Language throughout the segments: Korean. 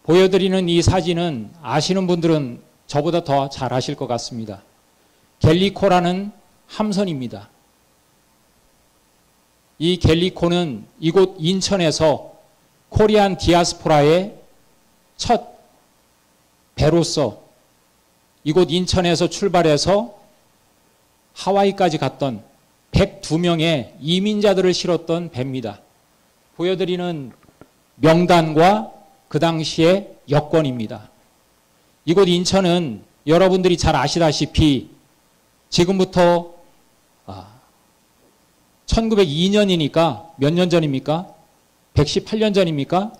보여드리는 이 사진은 아시는 분들은 저보다 더 잘 아실 것 같습니다. 갤리코라는 함선입니다. 이 갤리코는 이곳 인천에서 코리안 디아스포라의 첫 배로서 이곳 인천에서 출발해서 하와이까지 갔던 102명의 이민자들을 실었던 배입니다. 보여드리는 명단과 그 당시의 여권입니다. 이곳 인천은 여러분들이 잘 아시다시피 지금부터 1902년이니까 몇 년 전입니까? 118년 전입니까?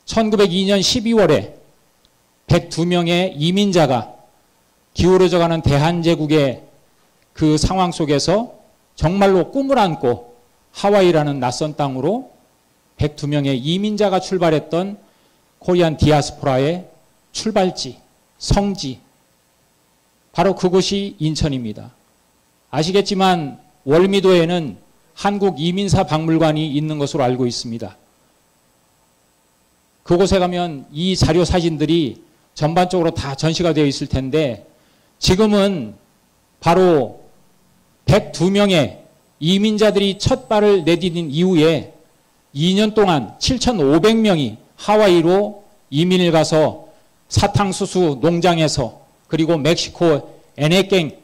1902년 12월에 102명의 이민자가 기울어져가는 대한제국의 그 상황 속에서 정말로 꿈을 안고 하와이라는 낯선 땅으로 102명의 이민자가 출발했던 코리안 디아스포라의 출발지, 성지, 바로 그곳이 인천입니다. 아시겠지만 월미도에는 한국 이민사 박물관이 있는 것으로 알고 있습니다. 그곳에 가면 이 자료 사진들이 전반적으로 다 전시가 되어 있을 텐데 지금은 바로 102명의 이민자들이 첫 발을 내디딘 이후에 2년 동안 7,500명이 하와이로 이민을 가서 사탕수수 농장에서 그리고 멕시코 에네깽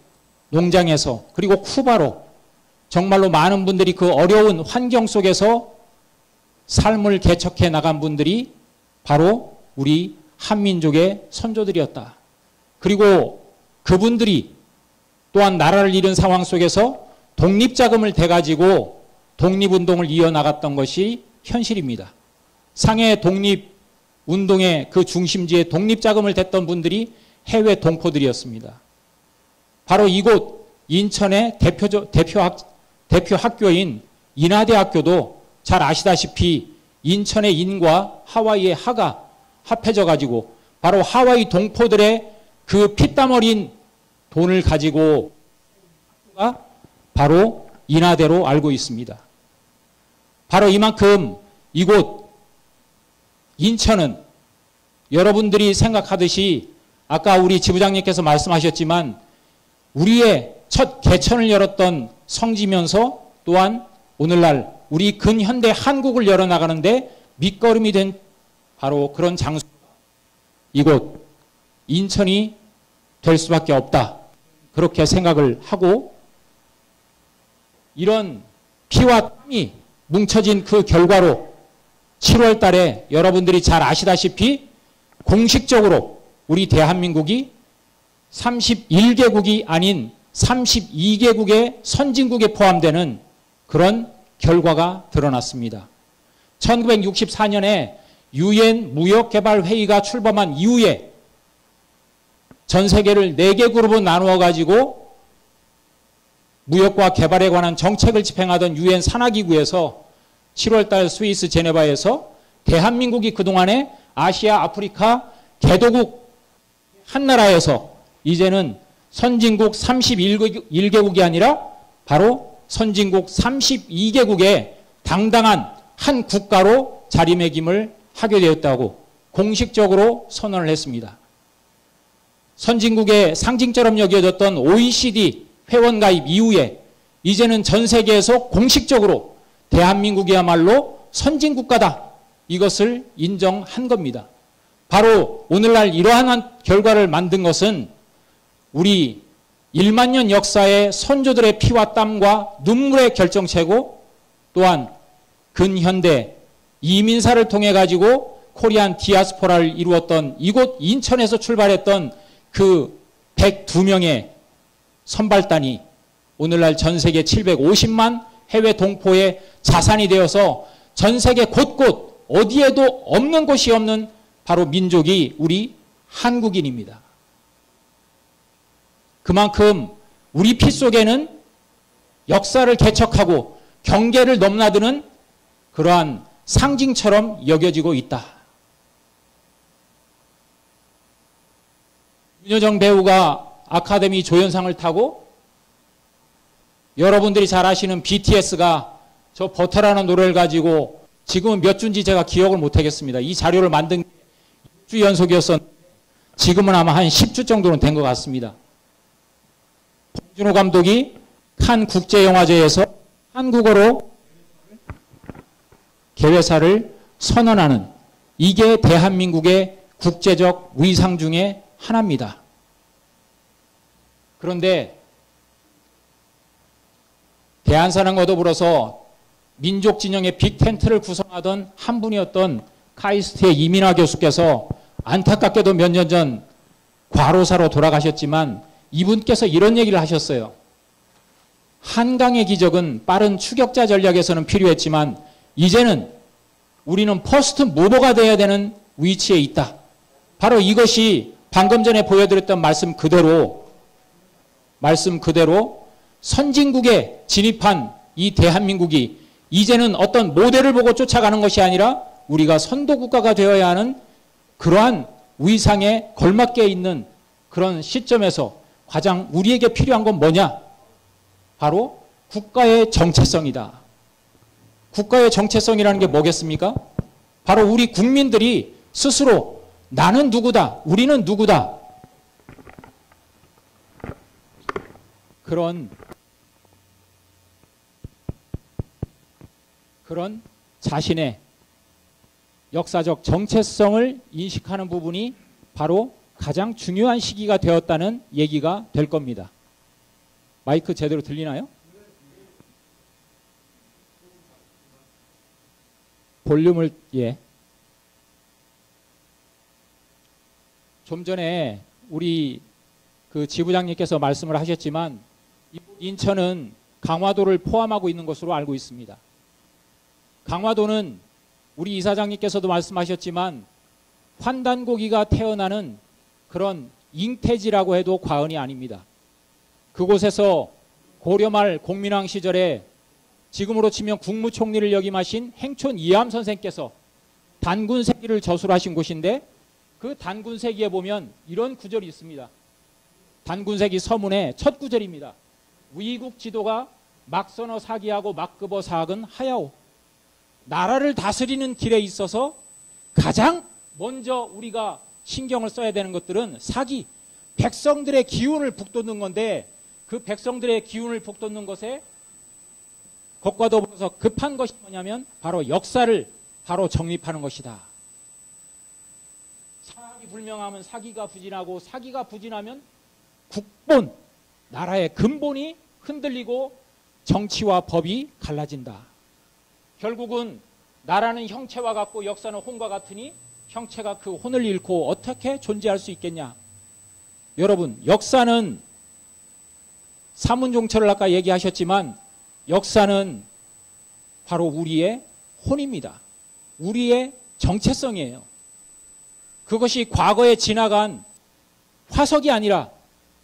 농장에서 그리고 쿠바로 정말로 많은 분들이 그 어려운 환경 속에서 삶을 개척해 나간 분들이 바로 우리 한민족의 선조들이었다. 그리고 그분들이 또한 나라를 잃은 상황 속에서 독립자금을 대가지고 독립운동을 이어나갔던 것이 현실입니다. 상해 독립운동의 그 중심지에 독립자금을 댔던 분들이 해외 동포들이었습니다. 바로 이곳 인천의 대표 학교인 인하대학교도 잘 아시다시피 인천의 인과 하와이의 하가 합해져 가지고 바로 하와이 동포들의 그 피땀 어린 돈을 가지고 학교가 바로 인하대로 알고 있습니다. 바로 이만큼 이곳 인천은 여러분들이 생각하듯이 아까 우리 지부장님께서 말씀하셨지만 우리의 첫 개천을 열었던 성지면서 또한 오늘날 우리 근현대 한국을 열어나가는데 밑거름이 된 바로 그런 장소, 이곳 인천이 될 수밖에 없다. 그렇게 생각을 하고 이런 피와 땀이 뭉쳐진 그 결과로 7월 달에 여러분들이 잘 아시다시피 공식적으로 우리 대한민국이 31개국이 아닌 32개국의 선진국에 포함되는 그런 결과가 드러났습니다. 1964년에 유엔 무역개발회의가 출범한 이후에 전 세계를 4개 그룹으로 나누어 가지고 무역과 개발에 관한 정책을 집행하던 유엔 산하기구에서 7월달 스위스 제네바에서 대한민국이 그동안에 아시아, 아프리카 개도국 한 나라에서 이제는 선진국 31개국이 아니라 바로 선진국 32개국의 당당한 한 국가로 자리매김을 하게 되었다고 공식적으로 선언을 했습니다. 선진국의 상징처럼 여겨졌던 OECD 회원 가입 이후에 이제는 전 세계에서 공식적으로 대한민국이야말로 선진국가다. 이것을 인정한 겁니다. 바로 오늘날 이러한 결과를 만든 것은 우리 1만 년 역사의 선조들의 피와 땀과 눈물의 결정체고 또한 근현대 이민사를 통해 가지고 코리안 디아스포라를 이루었던 이곳 인천에서 출발했던 그 102명의 선발단이 오늘날 전 세계 750만 해외 동포의 자산이 되어서 전 세계 곳곳 어디에도 없는 곳이 없는 바로 민족이 우리 한국인입니다. 그만큼 우리 피 속에는 역사를 개척하고 경계를 넘나드는 그러한 상징처럼 여겨지고 있다. 윤여정 배우가 아카데미 조연상을 타고 여러분들이 잘 아시는 BTS가 저 버터라는 노래를 가지고 지금은 몇 주인지 제가 기억을 못하겠습니다. 이 자료를 만든 게 6주 연속이었었는데 지금은 아마 한 10주 정도는 된 것 같습니다. 봉준호 감독이 칸 국제영화제에서 한국어로 개회사를 선언하는, 이게 대한민국의 국제적 위상 중에 하나입니다. 그런데 대한사랑과 더불어서 민족 진영의 빅텐트를 구성하던 한 분이었던 카이스트의 이민하 교수께서 안타깝게도 몇 년 전 과로사로 돌아가셨지만 이분께서 이런 얘기를 하셨어요. 한강의 기적은 빠른 추격자 전략에서는 필요했지만 이제는 우리는 퍼스트 무버가 돼야 되는 위치에 있다. 바로 이것이 방금 전에 보여드렸던 말씀 그대로 선진국에 진입한 이 대한민국이 이제는 어떤 모델을 보고 쫓아가는 것이 아니라 우리가 선도국가가 되어야 하는 그러한 위상에 걸맞게 있는 그런 시점에서 가장 우리에게 필요한 건 뭐냐? 바로 국가의 정체성이다. 국가의 정체성이라는 게 뭐겠습니까? 바로 우리 국민들이 스스로 나는 누구다, 우리는 누구다. 그런 자신의 역사적 정체성을 인식하는 부분이 바로 가장 중요한 시기가 되었다는 얘기가 될 겁니다. 마이크 제대로 들리나요? 볼륨을, 예. 좀 전에 우리 그 지부장님께서 말씀을 하셨지만 인천은 강화도를 포함하고 있는 것으로 알고 있습니다. 강화도는 우리 이사장님께서도 말씀하셨지만 환단고기가 태어나는 그런 잉태지라고 해도 과언이 아닙니다. 그곳에서 고려말 공민왕 시절에 지금으로 치면 국무총리를 역임하신 행촌 이암 선생께서 단군세기를 저술하신 곳인데 그 단군세기에 보면 이런 구절이 있습니다. 단군세기 서문의 첫 구절입니다. 위국 지도가 막선어 사기하고 막급어 사학은 하야오. 나라를 다스리는 길에 있어서 가장 먼저 우리가 신경을 써야 되는 것들은 사기, 백성들의 기운을 북돋는 건데 그 백성들의 기운을 북돋는 것에 것과 더불어서 급한 것이 뭐냐면 바로 역사를 바로 정립하는 것이다. 사학이 불명하면 사기가 부진하고 사기가 부진하면 국본, 나라의 근본이 흔들리고 정치와 법이 갈라진다. 결국은 나라는 형체와 같고 역사는 혼과 같으니 형체가 그 혼을 잃고 어떻게 존재할 수 있겠냐. 여러분, 역사는 사문종처를 아까 얘기하셨지만 역사는 바로 우리의 혼입니다. 우리의 정체성이에요. 그것이 과거에 지나간 화석이 아니라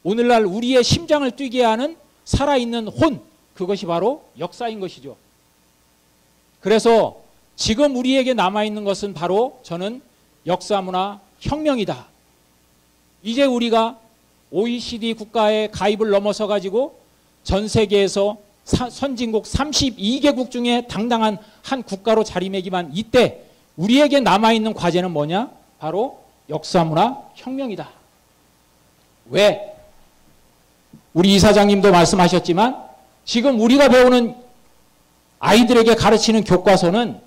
오늘날 우리의 심장을 뛰게 하는 살아있는 혼, 그것이 바로 역사인 것이죠. 그래서 지금 우리에게 남아있는 것은 바로 저는 역사문화 혁명이다. 이제 우리가 OECD 국가의 가입을 넘어서 가지고 전 세계에서 선진국 32개국 중에 당당한 한 국가로 자리매김한 이때 우리에게 남아있는 과제는 뭐냐? 바로 역사문화 혁명이다. 왜? 우리 이사장님도 말씀하셨지만 지금 우리가 배우는 아이들에게 가르치는 교과서는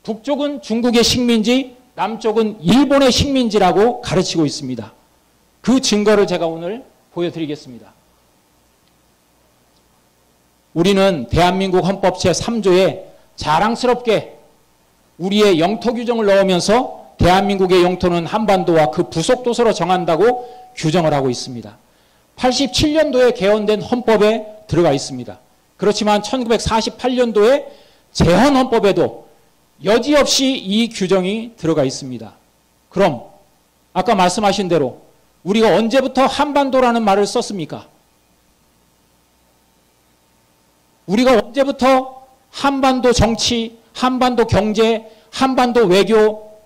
북쪽은 중국의 식민지, 남쪽은 일본의 식민지라고 가르치고 있습니다. 그 증거를 제가 오늘 보여드리겠습니다. 우리는 대한민국 헌법 제3조에 자랑스럽게 우리의 영토 규정을 넣으면서 대한민국의 영토는 한반도와 그 부속도서로 정한다고 규정을 하고 있습니다. 87년도에 개헌된 헌법에 들어가 있습니다. 그렇지만 1948년도에 제헌헌법에도 여지없이 이 규정이 들어가 있습니다. 그럼 아까 말씀하신 대로 우리가 언제부터 한반도라는 말을 썼습니까? 우리가 언제부터 한반도 정치, 한반도 경제, 한반도 외교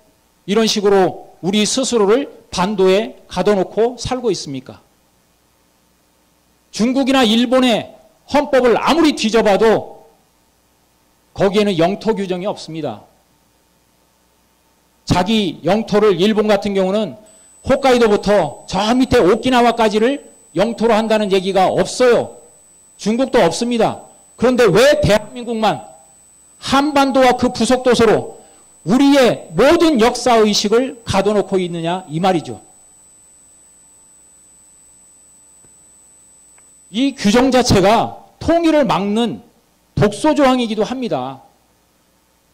이런 식으로 우리 스스로를 반도에 가둬놓고 살고 있습니까? 중국이나 일본의 헌법을 아무리 뒤져봐도 거기에는 영토 규정이 없습니다. 자기 영토를 일본 같은 경우는 홋카이도부터 저 밑에 오키나와까지를 영토로 한다는 얘기가 없어요. 중국도 없습니다. 그런데 왜 대한민국만 한반도와 그 부속도서로 우리의 모든 역사의식을 가둬놓고 있느냐 이 말이죠. 이 규정 자체가 통일을 막는 독소조항이기도 합니다.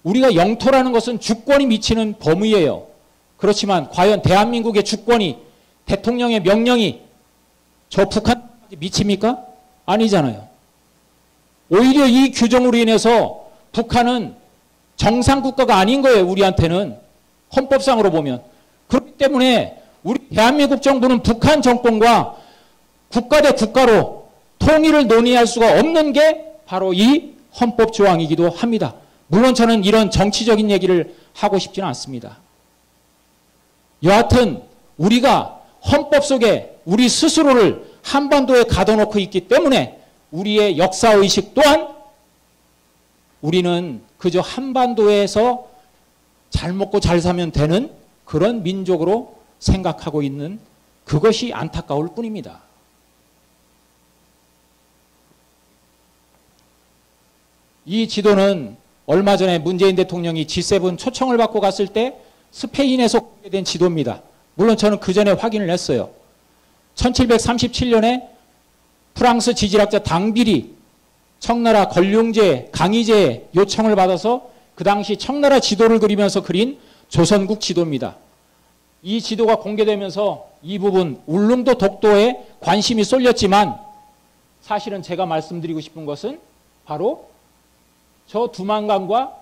우리가 영토라는 것은 주권이 미치는 범위예요. 그렇지만 과연 대한민국의 주권이, 대통령의 명령이 저 북한까지 미칩니까? 아니잖아요. 오히려 이 규정으로 인해서 북한은 정상국가가 아닌 거예요. 우리한테는 헌법상으로 보면. 그렇기 때문에 우리 대한민국 정부는 북한 정권과 국가 대 국가로 통일을 논의할 수가 없는 게 바로 이 헌법 조항이기도 합니다. 물론 저는 이런 정치적인 얘기를 하고 싶지는 않습니다. 여하튼 우리가 헌법 속에 우리 스스로를 한반도에 가둬놓고 있기 때문에 우리의 역사의식 또한 우리는 그저 한반도에서 잘 먹고 잘 사면 되는 그런 민족으로 생각하고 있는 그것이 안타까울 뿐입니다. 이 지도는 얼마 전에 문재인 대통령이 G7 초청을 받고 갔을 때 스페인에서 공개된 지도입니다. 물론 저는 그 전에 확인을 했어요. 1737년에 프랑스 지질학자 당빌이 청나라 건륭제, 강희제의 요청을 받아서 그 당시 청나라 지도를 그리면서 그린 조선국 지도입니다. 이 지도가 공개되면서 이 부분 울릉도 독도에 관심이 쏠렸지만 사실은 제가 말씀드리고 싶은 것은 바로 저 두만강과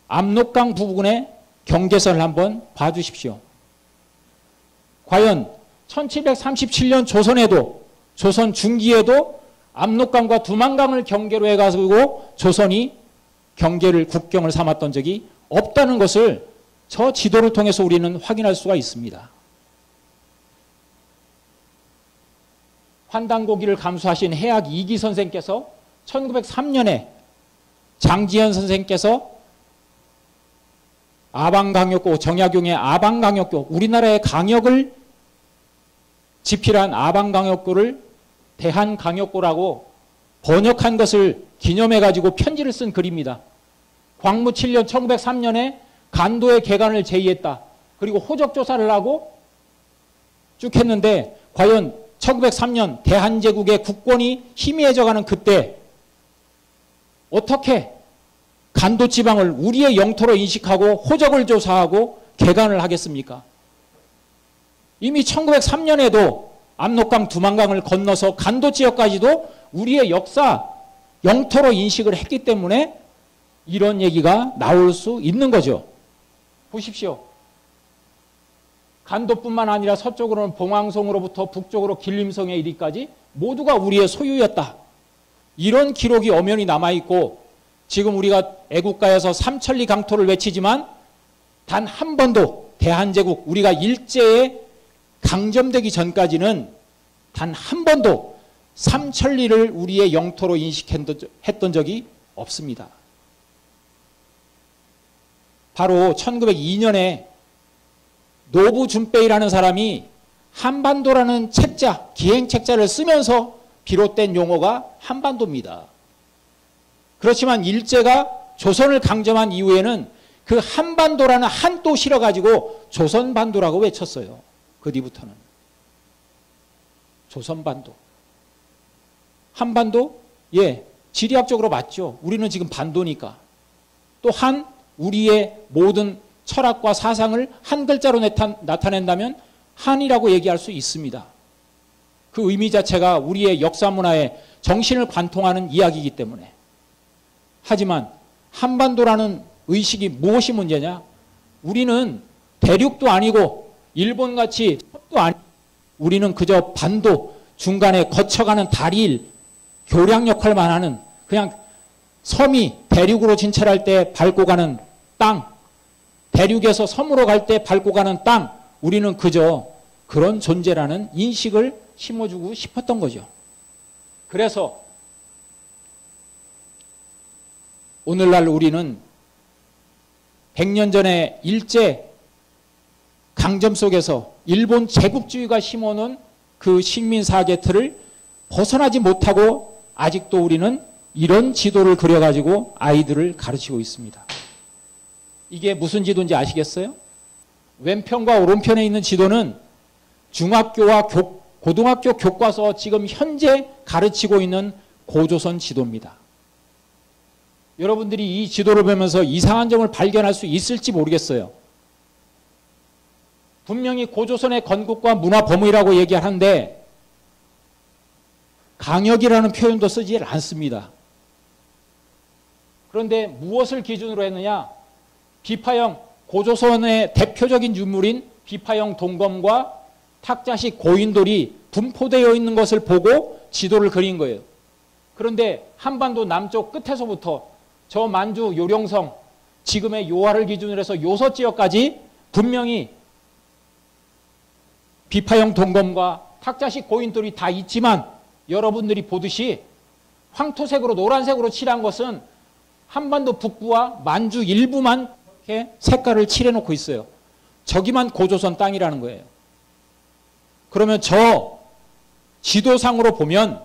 압록강 부근의 경계선을 한번 봐주십시오. 과연 1737년 조선에도, 조선 중기에도 압록강과 두만강을 경계로 해가지고 조선이 경계를, 국경을 삼았던 적이 없다는 것을 저 지도를 통해서 우리는 확인할 수가 있습니다. 환단고기를 감수하신 해학 이기 선생께서 1903년에 장지현 선생께서 아방강역고, 정약용의 아방강역고, 우리나라의 강역을 집필한 아방강역고를 대한강역고라고 번역한 것을 기념해가지고 편지를 쓴 글입니다. 광무 7년 1903년에 간도의 개간을 제의했다. 그리고 호적조사를 하고 쭉 했는데 과연 1903년 대한제국의 국권이 희미해져가는 그때 어떻게 간도지방을 우리의 영토로 인식하고 호적을 조사하고 개간을 하겠습니까? 이미 1903년에도 압록강, 두만강을 건너서 간도지역까지도 우리의 역사, 영토로 인식을 했기 때문에 이런 얘기가 나올 수 있는 거죠. 보십시오. 간도뿐만 아니라 서쪽으로는 봉황성으로부터 북쪽으로 길림성에 이르기까지 모두가 우리의 소유였다. 이런 기록이 엄연히 남아있고 지금 우리가 애국가에서 삼천리 강토를 외치지만 단 한 번도 대한제국, 우리가 일제에 강점되기 전까지는 단 한 번도 삼천리를 우리의 영토로 인식했던 적이 없습니다. 바로 1902년에 노부 준페이라는 사람이 한반도라는 책자, 기행책자를 쓰면서 비롯된 용어가 한반도입니다. 그렇지만 일제가 조선을 강점한 이후에는 그 한반도라는 한 또 실어가지고 조선반도라고 외쳤어요. 그 뒤부터는. 조선반도. 한반도? 예, 지리학적으로 맞죠. 우리는 지금 반도니까. 또한 우리의 모든 철학과 사상을 한 글자로 나타낸다면 한이라고 얘기할 수 있습니다. 그 의미 자체가 우리의 역사 문화의 정신을 관통하는 이야기이기 때문에. 하지만 한반도라는 의식이 무엇이 문제냐? 우리는 대륙도 아니고 일본같이 섬도 아니고 우리는 그저 반도 중간에 거쳐가는 다리일 교량 역할만 하는 그냥 섬이 대륙으로 진출할 때 밟고 가는 땅, 대륙에서 섬으로 갈 때 밟고 가는 땅, 우리는 그저 그런 존재라는 인식을 심어주고 싶었던 거죠. 그래서 오늘날 우리는 100년 전에 일제 강점 속에서 일본 제국주의가 심어놓은 그 식민사계 틀을 벗어나지 못하고 아직도 우리는 이런 지도를 그려가지고 아이들을 가르치고 있습니다. 이게 무슨 지도인지 아시겠어요? 왼편과 오른편에 있는 지도는 중학교와 고등학교 교과서 지금 현재 가르치고 있는 고조선 지도입니다. 여러분들이 이 지도를 보면서 이상한 점을 발견할 수 있을지 모르겠어요. 분명히 고조선의 건국과 문화 범위라고 얘기하는데 강역이라는 표현도 쓰지 않습니다. 그런데 무엇을 기준으로 했느냐? 비파형, 고조선의 대표적인 유물인 비파형 동검과 탁자식 고인돌이 분포되어 있는 것을 보고 지도를 그린 거예요. 그런데 한반도 남쪽 끝에서부터 저 만주 요령성, 지금의 요하를 기준으로 해서 요서 지역까지 분명히 비파형 동검과 탁자식 고인돌이 다 있지만 여러분들이 보듯이 황토색으로 노란색으로 칠한 것은 한반도 북부와 만주 일부만 이렇게 색깔을 칠해놓고 있어요. 저기만 고조선 땅이라는 거예요. 그러면 저 지도상으로 보면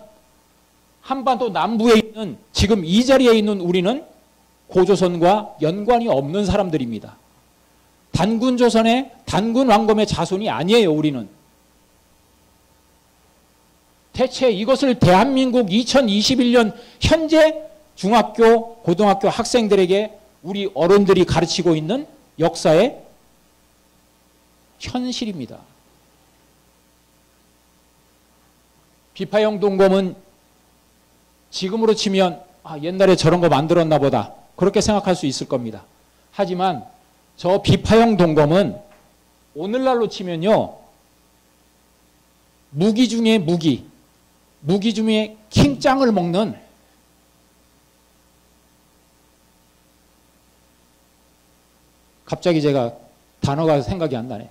한반도 남부에 있는 지금 이 자리에 있는 우리는 고조선과 연관이 없는 사람들입니다. 단군조선의 단군 왕검의 자손이 아니에요. 우리는. 대체 이것을 대한민국 2021년 현재 중학교, 고등학교 학생들에게 우리 어른들이 가르치고 있는 역사의 현실입니다. 비파형 동검은 지금으로 치면 옛날에 저런 거 만들었나 보다 그렇게 생각할 수 있을 겁니다. 하지만 저 비파형 동검은 오늘날로 치면요, 무기 중에 무기 중에 킹짱을 먹는 갑자기 제가 단어가 생각이 안 나네.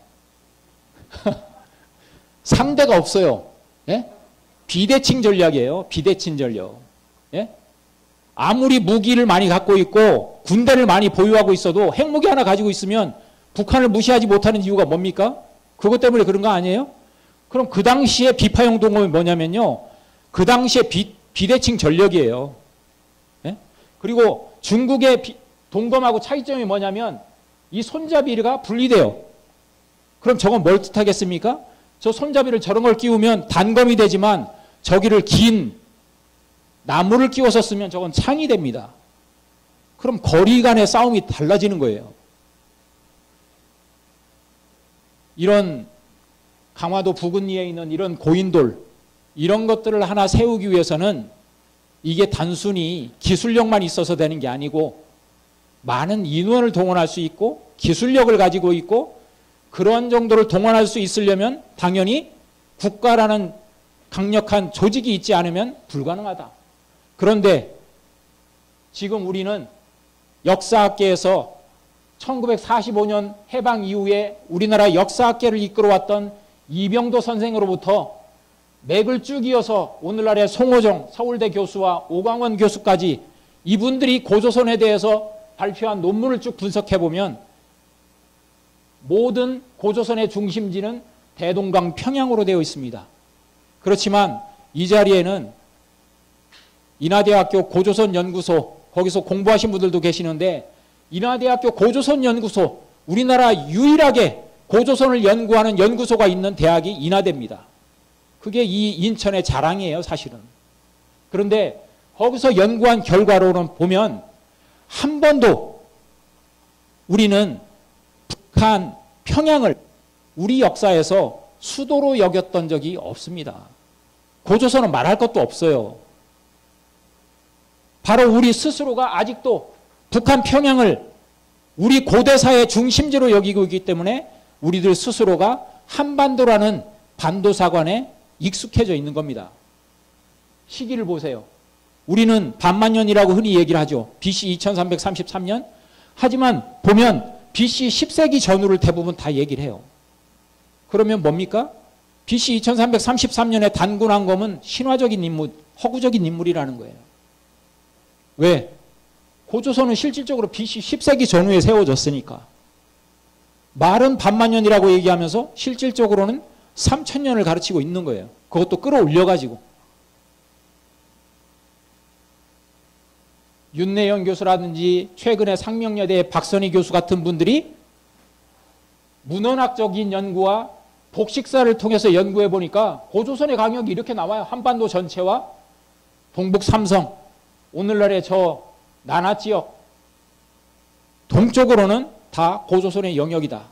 상대가 없어요. 예? 비대칭 전략이에요. 비대칭 전략. 예? 아무리 무기를 많이 갖고 있고 군대를 많이 보유하고 있어도 핵무기 하나 가지고 있으면 북한을 무시하지 못하는 이유가 뭡니까? 그것 때문에 그런 거 아니에요? 그럼 그 당시에 비파형 동검이 뭐냐면요, 그 당시에 비대칭 전략이에요. 예? 그리고 중국의 동검하고 차이점이 뭐냐면 이 손잡이가 분리돼요. 그럼 저건 뭘 뜻하겠습니까? 저 손잡이를 저런 걸 끼우면 단검이 되지만 저기를 긴 나무를 끼워서 쓰면 저건 창이 됩니다. 그럼 거리 간의 싸움이 달라지는 거예요. 이런 강화도 부근리에 있는 이런 고인돌, 이런 것들을 하나 세우기 위해서는 이게 단순히 기술력만 있어서 되는 게 아니고 많은 인원을 동원할 수 있고 기술력을 가지고 있고 그런 정도를 동원할 수 있으려면 당연히 국가라는 강력한 조직이 있지 않으면 불가능하다. 그런데 지금 우리는 역사학계에서 1945년 해방 이후에 우리나라 역사학계를 이끌어왔던 이병도 선생으로부터 맥을 쭉 이어서 오늘날의 송호정 서울대 교수와 오광원 교수까지 이분들이 고조선에 대해서 발표한 논문을 쭉 분석해보면 모든 고조선의 중심지는 대동강 평양으로 되어 있습니다. 그렇지만 이 자리에는 인하대학교 고조선연구소, 거기서 공부하신 분들도 계시는데 인하대학교 고조선연구소, 우리나라 유일하게 고조선을 연구하는 연구소가 있는 대학이 인하대입니다. 그게 이 인천의 자랑이에요, 사실은. 그런데 거기서 연구한 결과로는 보면 한 번도 우리는 북한 평양을 우리 역사에서 수도로 여겼던 적이 없습니다. 고조선은 말할 것도 없어요. 바로 우리 스스로가 아직도 북한 평양을 우리 고대사의 중심지로 여기고 있기 때문에 우리들 스스로가 한반도라는 반도사관에 익숙해져 있는 겁니다. 시기를 보세요. 우리는 반만년이라고 흔히 얘기를 하죠. BC 2333년. 하지만 보면 BC 10세기 전후를 대부분 다 얘기를 해요. 그러면 뭡니까? BC 2333년에 단군왕검은 신화적인 인물, 허구적인 인물이라는 거예요. 왜? 고조선은 실질적으로 BC 10세기 전후에 세워졌으니까. 말은 반만년이라고 얘기하면서 실질적으로는 3,000년을 가르치고 있는 거예요. 그것도 끌어올려가지고. 윤내영 교수라든지 최근에 상명여대 박선희 교수 같은 분들이 문헌학적인 연구와 복식사를 통해서 연구해 보니까 고조선의 강역이 이렇게 나와요. 한반도 전체와 동북 삼성, 오늘날의 저 나나지역, 동쪽으로는 다 고조선의 영역이다.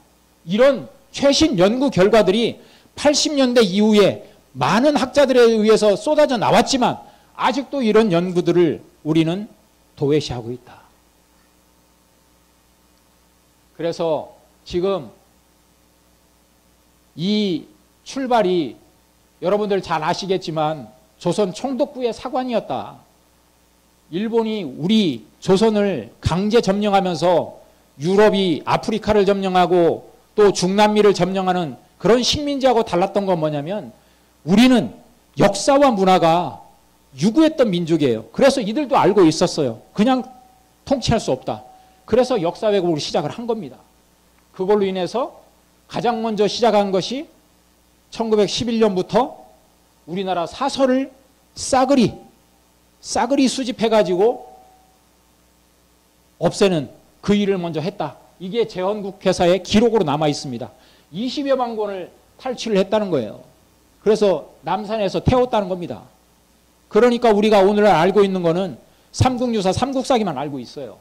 이런 최신 연구 결과들이 80년대 이후에 많은 학자들에 의해서 쏟아져 나왔지만 아직도 이런 연구들을 우리는 도외시하고 있다. 그래서 지금 이 출발이 여러분들 잘 아시겠지만 조선 총독부의 사관이었다. 일본이 우리 조선을 강제 점령하면서 유럽이 아프리카를 점령하고 또 중남미를 점령하는 그런 식민지하고 달랐던 건 뭐냐면 우리는 역사와 문화가 유구했던 민족이에요. 그래서 이들도 알고 있었어요. 그냥 통치할 수 없다. 그래서 역사 왜곡을 시작을 한 겁니다. 그걸로 인해서 가장 먼저 시작한 것이 1911년부터 우리나라 사설을 싸그리 수집해가지고 없애는 그 일을 먼저 했다. 이게 제헌국 회사의 기록으로 남아 있습니다. 20여만 권을 탈취를 했다는 거예요. 그래서 남산에서 태웠다는 겁니다. 그러니까 우리가 오늘 알고 있는 거는 삼국유사, 삼국사기만 알고 있어요.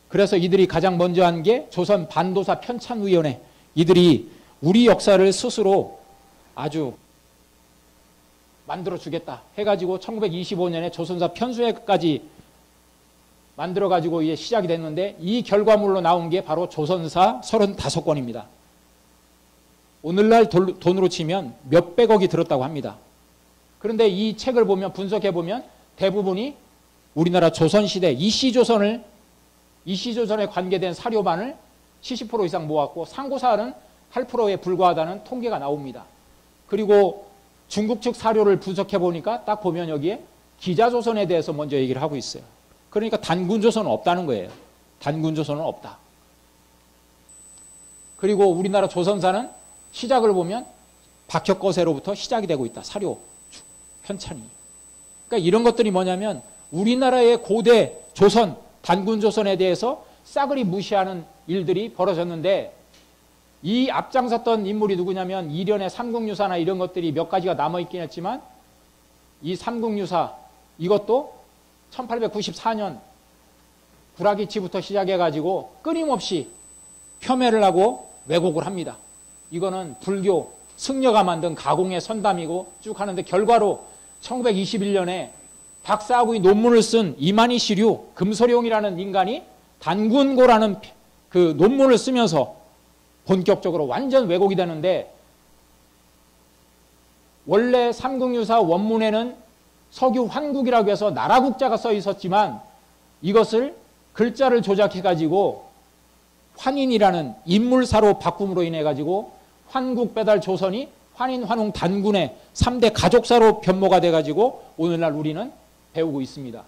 그래서 이들이 가장 먼저 한 게 조선 반도사 편찬위원회. 이들이 우리 역사를 스스로 아주 만들어주겠다 해가지고 1925년에 조선사 편수회까지 만들어가지고 이제 시작이 됐는데 이 결과물로 나온 게 바로 조선사 35권입니다. 오늘날 돈으로 치면 몇백억이 들었다고 합니다. 그런데 이 책을 보면 분석해보면 대부분이 우리나라 조선시대 이씨조선에 관계된 사료반을 70% 이상 모았고 상고사는 8%에 불과하다는 통계가 나옵니다. 그리고 중국 측 사료를 분석해보니까 딱 보면 여기에 기자조선에 대해서 먼저 얘기를 하고 있어요. 그러니까 단군조선은 없다는 거예요. 단군조선은 없다. 그리고 우리나라 조선사는 시작을 보면 박혁거세로부터 시작이 되고 있다. 사료, 편찬이. 그러니까 이런 것들이 뭐냐면 우리나라의 고대 조선, 단군조선에 대해서 싸그리 무시하는 일들이 벌어졌는데 이 앞장섰던 인물이 누구냐면 이련의 삼국유사나 이런 것들이 몇 가지가 남아있긴 했지만 이 삼국유사 이것도 1894년 구라기치부터 시작해가지고 끊임없이 폄훼를 하고 왜곡을 합니다. 이거는 불교 승려가 만든 가공의 선담이고 쭉 하는데 결과로 1921년에 박사학위 논문을 쓴 이만희 시류 금소룡이라는 인간이 단군고라는 그 논문을 쓰면서 본격적으로 완전 왜곡이 되는데 원래 삼국유사 원문에는 석유 환국이라고 해서 나라국자가 써 있었지만 이것을 글자를 조작해가지고 환인이라는 인물사로 바꿈으로 인해가지고 환국배달 조선이 환인, 환웅, 단군의 3대 가족사로 변모가 돼가지고 오늘날 우리는 배우고 있습니다.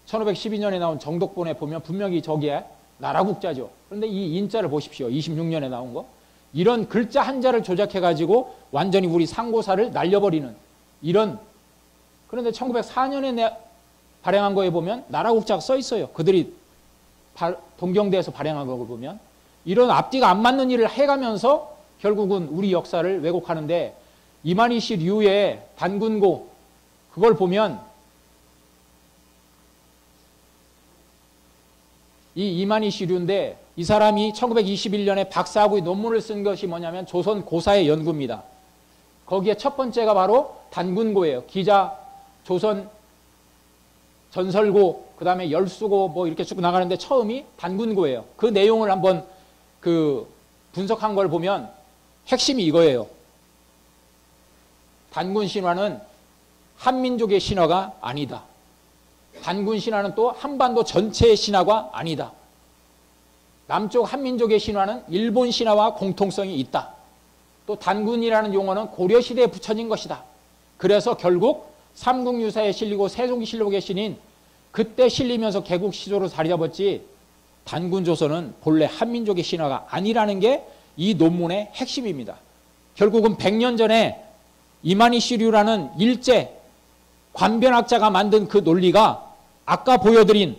1512년에 나온 정독본에 보면 분명히 저기에 나라국자죠. 그런데 이 인자를 보십시오. 26년에 나온 거. 이런 글자 한자를 조작해가지고 완전히 우리 상고사를 날려버리는 이런. 그런데 1904년에 발행한 거에 보면 나라국자가 써 있어요. 그들이 동경대에서 발행한 걸 보면 이런 앞뒤가 안 맞는 일을 해가면서 결국은 우리 역사를 왜곡하는데 이만희 씨 류의 단군고 그걸 보면 이 이만희 씨 류인데 이 사람이 1921년에 박사학위 논문을 쓴 것이 뭐냐면 조선 고사의 연구입니다. 거기에 첫 번째가 바로 단군고예요. 기자, 조선 전설고, 그 다음에 열수고 뭐 이렇게 쭉 나가는데 처음이 단군고예요. 그 내용을 한번 분석한 걸 보면 핵심이 이거예요. 단군 신화는 한민족의 신화가 아니다. 단군 신화는 또 한반도 전체의 신화가 아니다. 남쪽 한민족의 신화는 일본 신화와 공통성이 있다. 또 단군이라는 용어는 고려시대에 붙여진 것이다. 그래서 결국 삼국유사에 실리고 세종실록에 실린 그때 실리면서 개국 시조로 자리 잡았지 단군 조선은 본래 한민족의 신화가 아니라는 게 이 논문의 핵심입니다. 결국은 100년 전에 이마니시류라는 일제 관변학자가 만든 그 논리가 아까 보여드린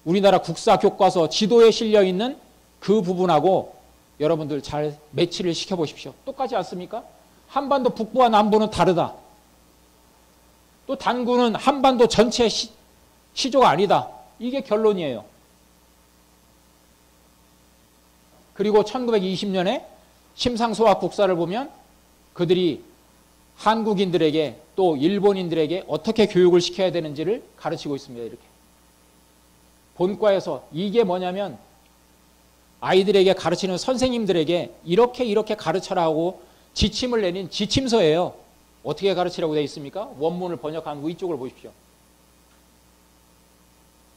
우리나라 국사 교과서 지도에 실려 있는 그 부분하고 여러분들 잘 매치를 시켜보십시오. 똑같지 않습니까? 한반도 북부와 남부는 다르다. 또 단군은 한반도 전체 시조가 아니다. 이게 결론이에요. 그리고 1920년에 심상소학 국사를 보면 그들이 한국인들에게 또 일본인들에게 어떻게 교육을 시켜야 되는지를 가르치고 있습니다. 이렇게. 본과에서 이게 뭐냐면 아이들에게 가르치는 선생님들에게 이렇게 가르쳐라 하고 지침을 내린 지침서예요. 어떻게 가르치라고 되어 있습니까? 원문을 번역한 위쪽을 보십시오.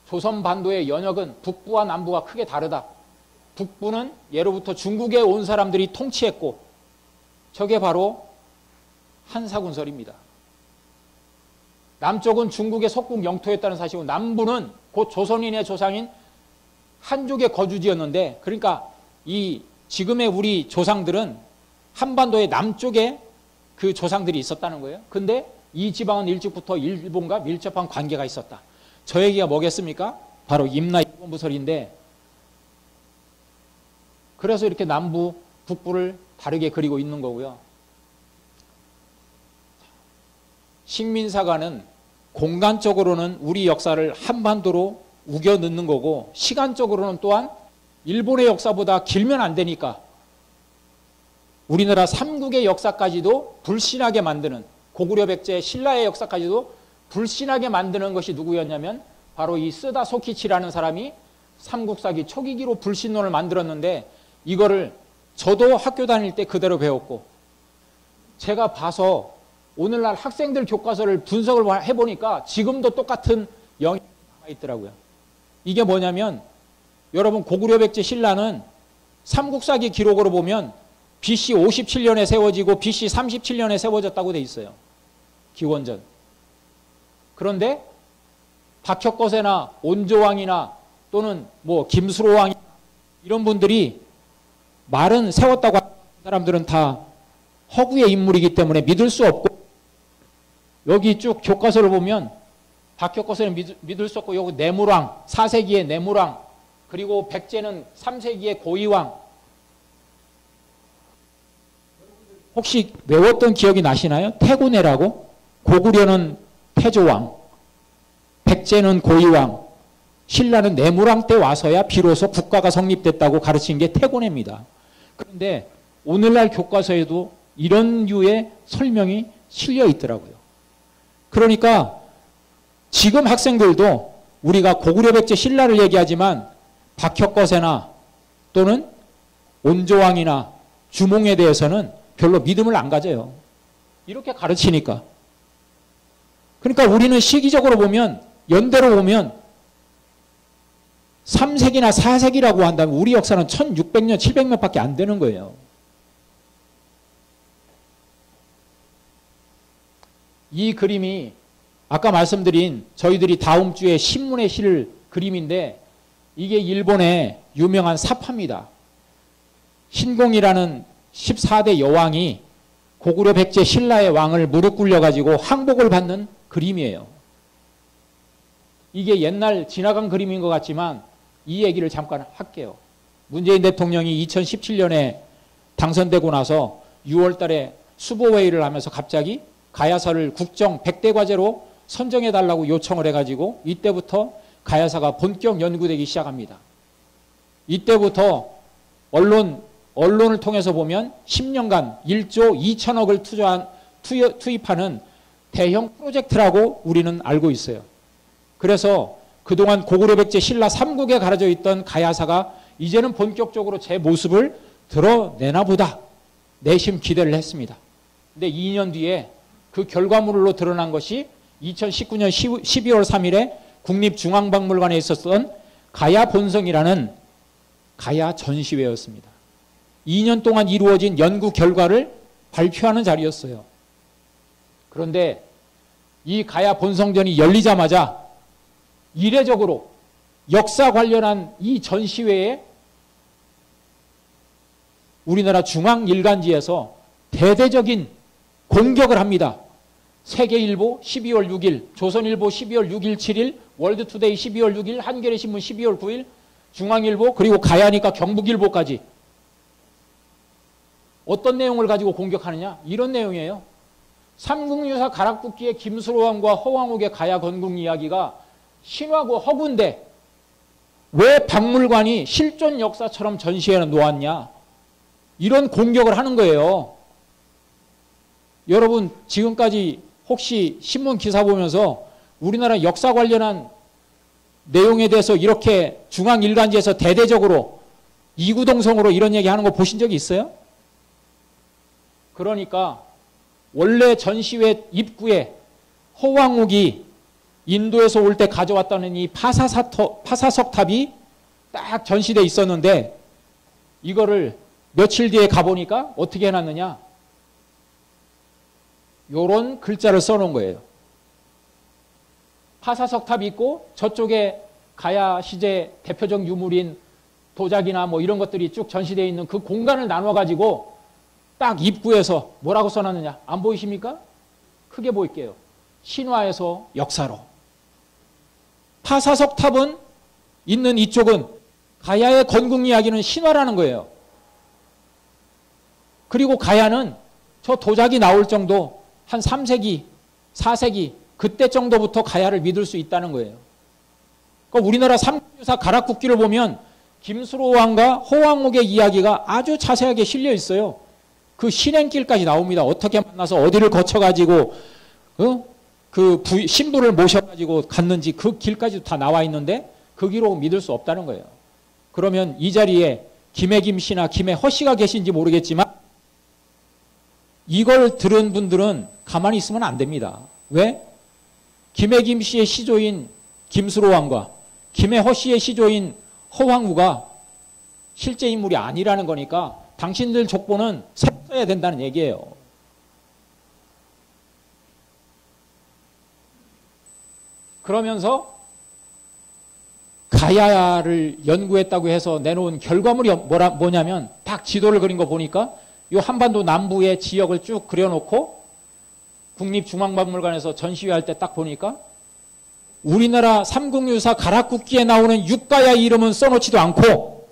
조선반도의 연역은 북부와 남부가 크게 다르다. 북부는 예로부터 중국에 온 사람들이 통치했고 저게 바로 한사군설입니다. 남쪽은 중국의 속국 영토였다는 사실이고 남부는 곧 조선인의 조상인 한족의 거주지였는데 그러니까 이 지금의 우리 조상들은 한반도의 남쪽에 그 조상들이 있었다는 거예요. 근데 이 지방은 일찍부터 일본과 밀접한 관계가 있었다. 저 얘기가 뭐겠습니까? 바로 임나 일본부설인데 그래서 이렇게 남부, 북부를 다르게 그리고 있는 거고요. 식민사관은 공간적으로는 우리 역사를 한반도로 우겨 넣는 거고 시간적으로는 또한 일본의 역사보다 길면 안 되니까 우리나라 삼국의 역사까지도 불신하게 만드는 고구려 백제 신라의 역사까지도 불신하게 만드는 것이 누구였냐면 바로 이 쓰다 소키치라는 사람이 삼국사기 초기기로 불신론을 만들었는데 이거를 저도 학교 다닐 때 그대로 배웠고 제가 봐서 오늘날 학생들 교과서를 분석을 해보니까 지금도 똑같은 영향이 남아있더라고요. 이게 뭐냐면 여러분 고구려 백제 신라는 삼국사기 기록으로 보면 BC 57년에 세워지고 BC 37년에 세워졌다고 돼 있어요. 기원전. 그런데 박혁거세나 온조왕이나 또는 뭐 김수로왕 이런 분들이 말은 세웠다고 하는 사람들은 다 허구의 인물이기 때문에 믿을 수 없고 여기 쭉 교과서를 보면 박혁거세는 믿을 수 없고 여기 내무왕 4세기의 내무왕 그리고 백제는 3세기의 고이왕 혹시 외웠던 기억이 나시나요? 태고내라고? 고구려는 태조왕 백제는 고이왕 신라는 내무왕 때 와서야 비로소 국가가 성립됐다고 가르친 게 태고내입니다. 그런데 오늘날 교과서에도 이런 류의 설명이 실려 있더라고요. 그러니까 지금 학생들도 우리가 고구려 백제 신라를 얘기하지만 박혁거세나 또는 온조왕이나 주몽에 대해서는 별로 믿음을 안 가져요. 이렇게 가르치니까. 그러니까 우리는 시기적으로 보면 연대로 보면 3세기나 4세기라고 한다면 우리 역사는 1600년, 700년밖에 안 되는 거예요. 이 그림이 아까 말씀드린 저희들이 다음 주에 신문에 실을 그림인데 이게 일본의 유명한 사파입니다. 신공이라는 14대 여왕이 고구려 백제 신라의 왕을 무릎 꿇려가지고 항복을 받는 그림이에요. 이게 옛날 지나간 그림인 것 같지만 이 얘기를 잠깐 할게요. 문재인 대통령이 2017년에 당선되고 나서 6월 달에 수보회의를 하면서 갑자기 가야사를 국정 100대 과제로 선정해달라고 요청을 해가지고 이때부터 가야사가 본격 연구되기 시작합니다. 이때부터 언론을 통해서 보면 10년간 1조 2천억을 투입하는 대형 프로젝트라고 우리는 알고 있어요. 그래서 그동안 고구려 백제 신라 3국에 가려져 있던 가야사가 이제는 본격적으로 제 모습을 드러내나 보다 내심 기대를 했습니다. 근데 2년 뒤에 그 결과물로 드러난 것이 2019년 12월 3일에 국립중앙박물관에 있었던 가야 본성이라는 가야 전시회였습니다. 2년 동안 이루어진 연구 결과를 발표하는 자리였어요. 그런데 이 가야 본성전이 열리자마자 이례적으로 역사 관련한 이 전시회에 우리나라 중앙일간지에서 대대적인 공격을 합니다. 세계일보 12월 6일, 조선일보 12월 6일 7일, 월드투데이 12월 6일, 한겨레신문 12월 9일, 중앙일보, 그리고 가야니까 경북일보까지. 어떤 내용을 가지고 공격하느냐? 이런 내용이에요. 삼국유사 가락국기의 김수로왕과 허왕옥의 가야 건국 이야기가 신화고 허구인데 왜 박물관이 실존 역사처럼 전시해 놓았냐? 이런 공격을 하는 거예요. 여러분 지금까지 혹시 신문 기사 보면서 우리나라 역사 관련한 내용에 대해서 이렇게 중앙일간지에서 대대적으로 이구동성으로 이런 얘기하는 거 보신 적이 있어요? 그러니까 원래 전시회 입구에 허왕옥이 인도에서 올 때 가져왔다는 이 파사석탑이 딱 전시돼 있었는데 이거를 며칠 뒤에 가보니까 어떻게 해놨느냐? 요런 글자를 써놓은 거예요. 파사석탑이 있고 저쪽에 가야 시제 대표적 유물인 도자기나 뭐 이런 것들이 쭉 전시되어 있는 그 공간을 나눠가지고 딱 입구에서 뭐라고 써놨느냐? 안 보이십니까? 크게 보일게요. 신화에서 역사로. 파사석탑은 있는 이쪽은 가야의 건국 이야기는 신화라는 거예요. 그리고 가야는 저 도자기 나올 정도 한 3세기, 4세기 그때 정도부터 가야를 믿을 수 있다는 거예요. 그러니까 우리나라 삼국유사 가락국기를 보면 김수로 왕과 허왕옥의 이야기가 아주 자세하게 실려 있어요. 그 신행길까지 나옵니다. 어떻게 만나서 어디를 거쳐가지고 그 신부를 모셔가지고 갔는지 그 길까지도 다 나와 있는데 그 기록은 믿을 수 없다는 거예요. 그러면 이 자리에 김해김 씨나 김해허 씨가 계신지 모르겠지만 이걸 들은 분들은 가만히 있으면 안 됩니다. 왜? 김해김 씨의 시조인 김수로 왕과 김해허 씨의 시조인 허황우가 실제 인물이 아니라는 거니까 당신들 족보는 새겨야 된다는 얘기예요. 그러면서 가야를 연구했다고 해서 내놓은 결과물이 뭐냐면 딱 지도를 그린 거 보니까 이 한반도 남부의 지역을 쭉 그려놓고 국립중앙박물관에서 전시회할 때 딱 보니까 우리나라 삼국유사 가락국기에 나오는 육가야 이름은 써놓지도 않고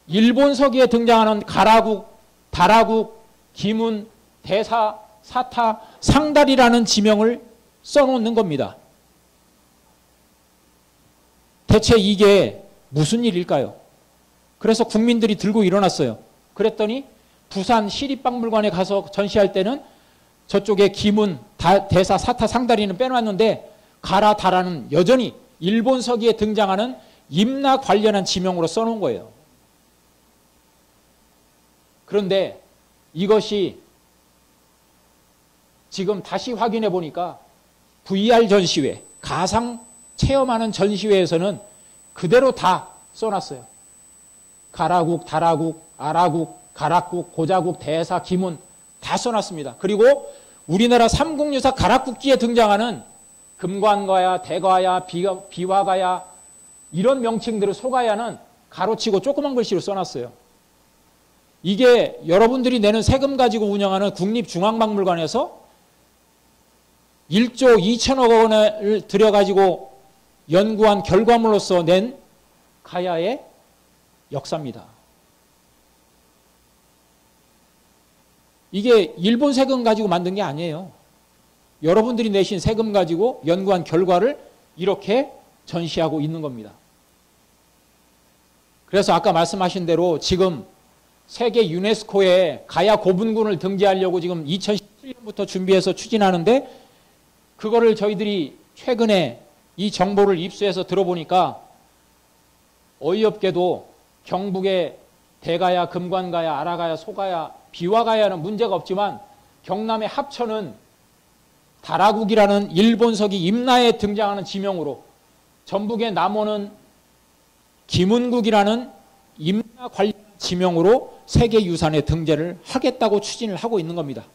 일본 서기에 등장하는 가라국, 다라국, 기문, 대사, 사타, 상달이라는 지명을 써놓는 겁니다. 대체 이게 무슨 일일까요? 그래서 국민들이 들고 일어났어요. 그랬더니 부산 시립박물관에 가서 전시할 때는 저쪽에 기문, 대사, 사타, 상다리는 빼놨는데 가라, 다라는 여전히 일본 서기에 등장하는 임나 관련한 지명으로 써놓은 거예요. 그런데 이것이 지금 다시 확인해 보니까 VR 전시회, 가상 체험하는 전시회에서는 그대로 다 써놨어요. 가라국, 다라국, 아라국, 가락국, 고자국, 대사, 기문 다 써놨습니다. 그리고 우리나라 삼국유사 가락국기에 등장하는 금관가야, 대가야, 비화가야 이런 명칭들을 소가야는 가로치고 조그만 글씨로 써놨어요. 이게 여러분들이 내는 세금 가지고 운영하는 국립중앙박물관에서 1조 2천억 원을 들여가지고 연구한 결과물로서 낸 가야의 역사입니다. 이게 일본 세금 가지고 만든 게 아니에요. 여러분들이 내신 세금 가지고 연구한 결과를 이렇게 전시하고 있는 겁니다. 그래서 아까 말씀하신 대로 지금 세계 유네스코에 가야 고분군을 등재하려고 지금 2017년부터 준비해서 추진하는데 그거를 저희들이 최근에 이 정보를 입수해서 들어보니까 어이없게도 경북의 대가야, 금관가야, 아라가야, 소가야, 비화가야는 문제가 없지만 경남의 합천은 다라국이라는 일본서기 임나에 등장하는 지명으로 전북의 남원은 기문국이라는 임나 관련 지명으로 세계유산에 등재를 하겠다고 추진을 하고 있는 겁니다.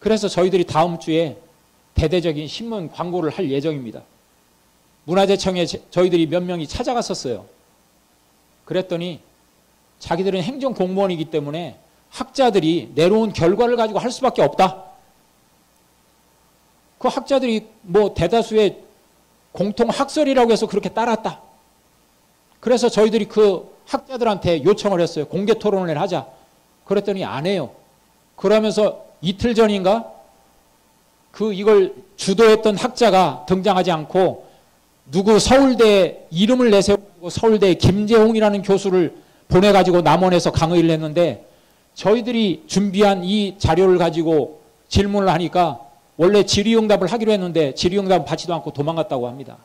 그래서 저희들이 다음 주에 대대적인 신문 광고를 할 예정입니다. 문화재청에 저희들이 몇 명이 찾아갔었어요. 그랬더니 자기들은 행정공무원이기 때문에 학자들이 내놓은 결과를 가지고 할 수밖에 없다. 그 학자들이 뭐 대다수의 공통학설이라고 해서 그렇게 따랐다. 그래서 저희들이 그 학자들한테 요청을 했어요. 공개 토론을 하자. 그랬더니 안 해요. 그러면서 이틀 전인가 이걸 주도했던 학자가 등장하지 않고 누구 서울대 이름을 내세우고 서울대 김재홍이라는 교수를 보내가지고 남원에서 강의를 했는데 저희들이 준비한 이 자료를 가지고 질문을 하니까 원래 질의응답을 하기로 했는데 질의응답을 받지도 않고 도망갔다고 합니다.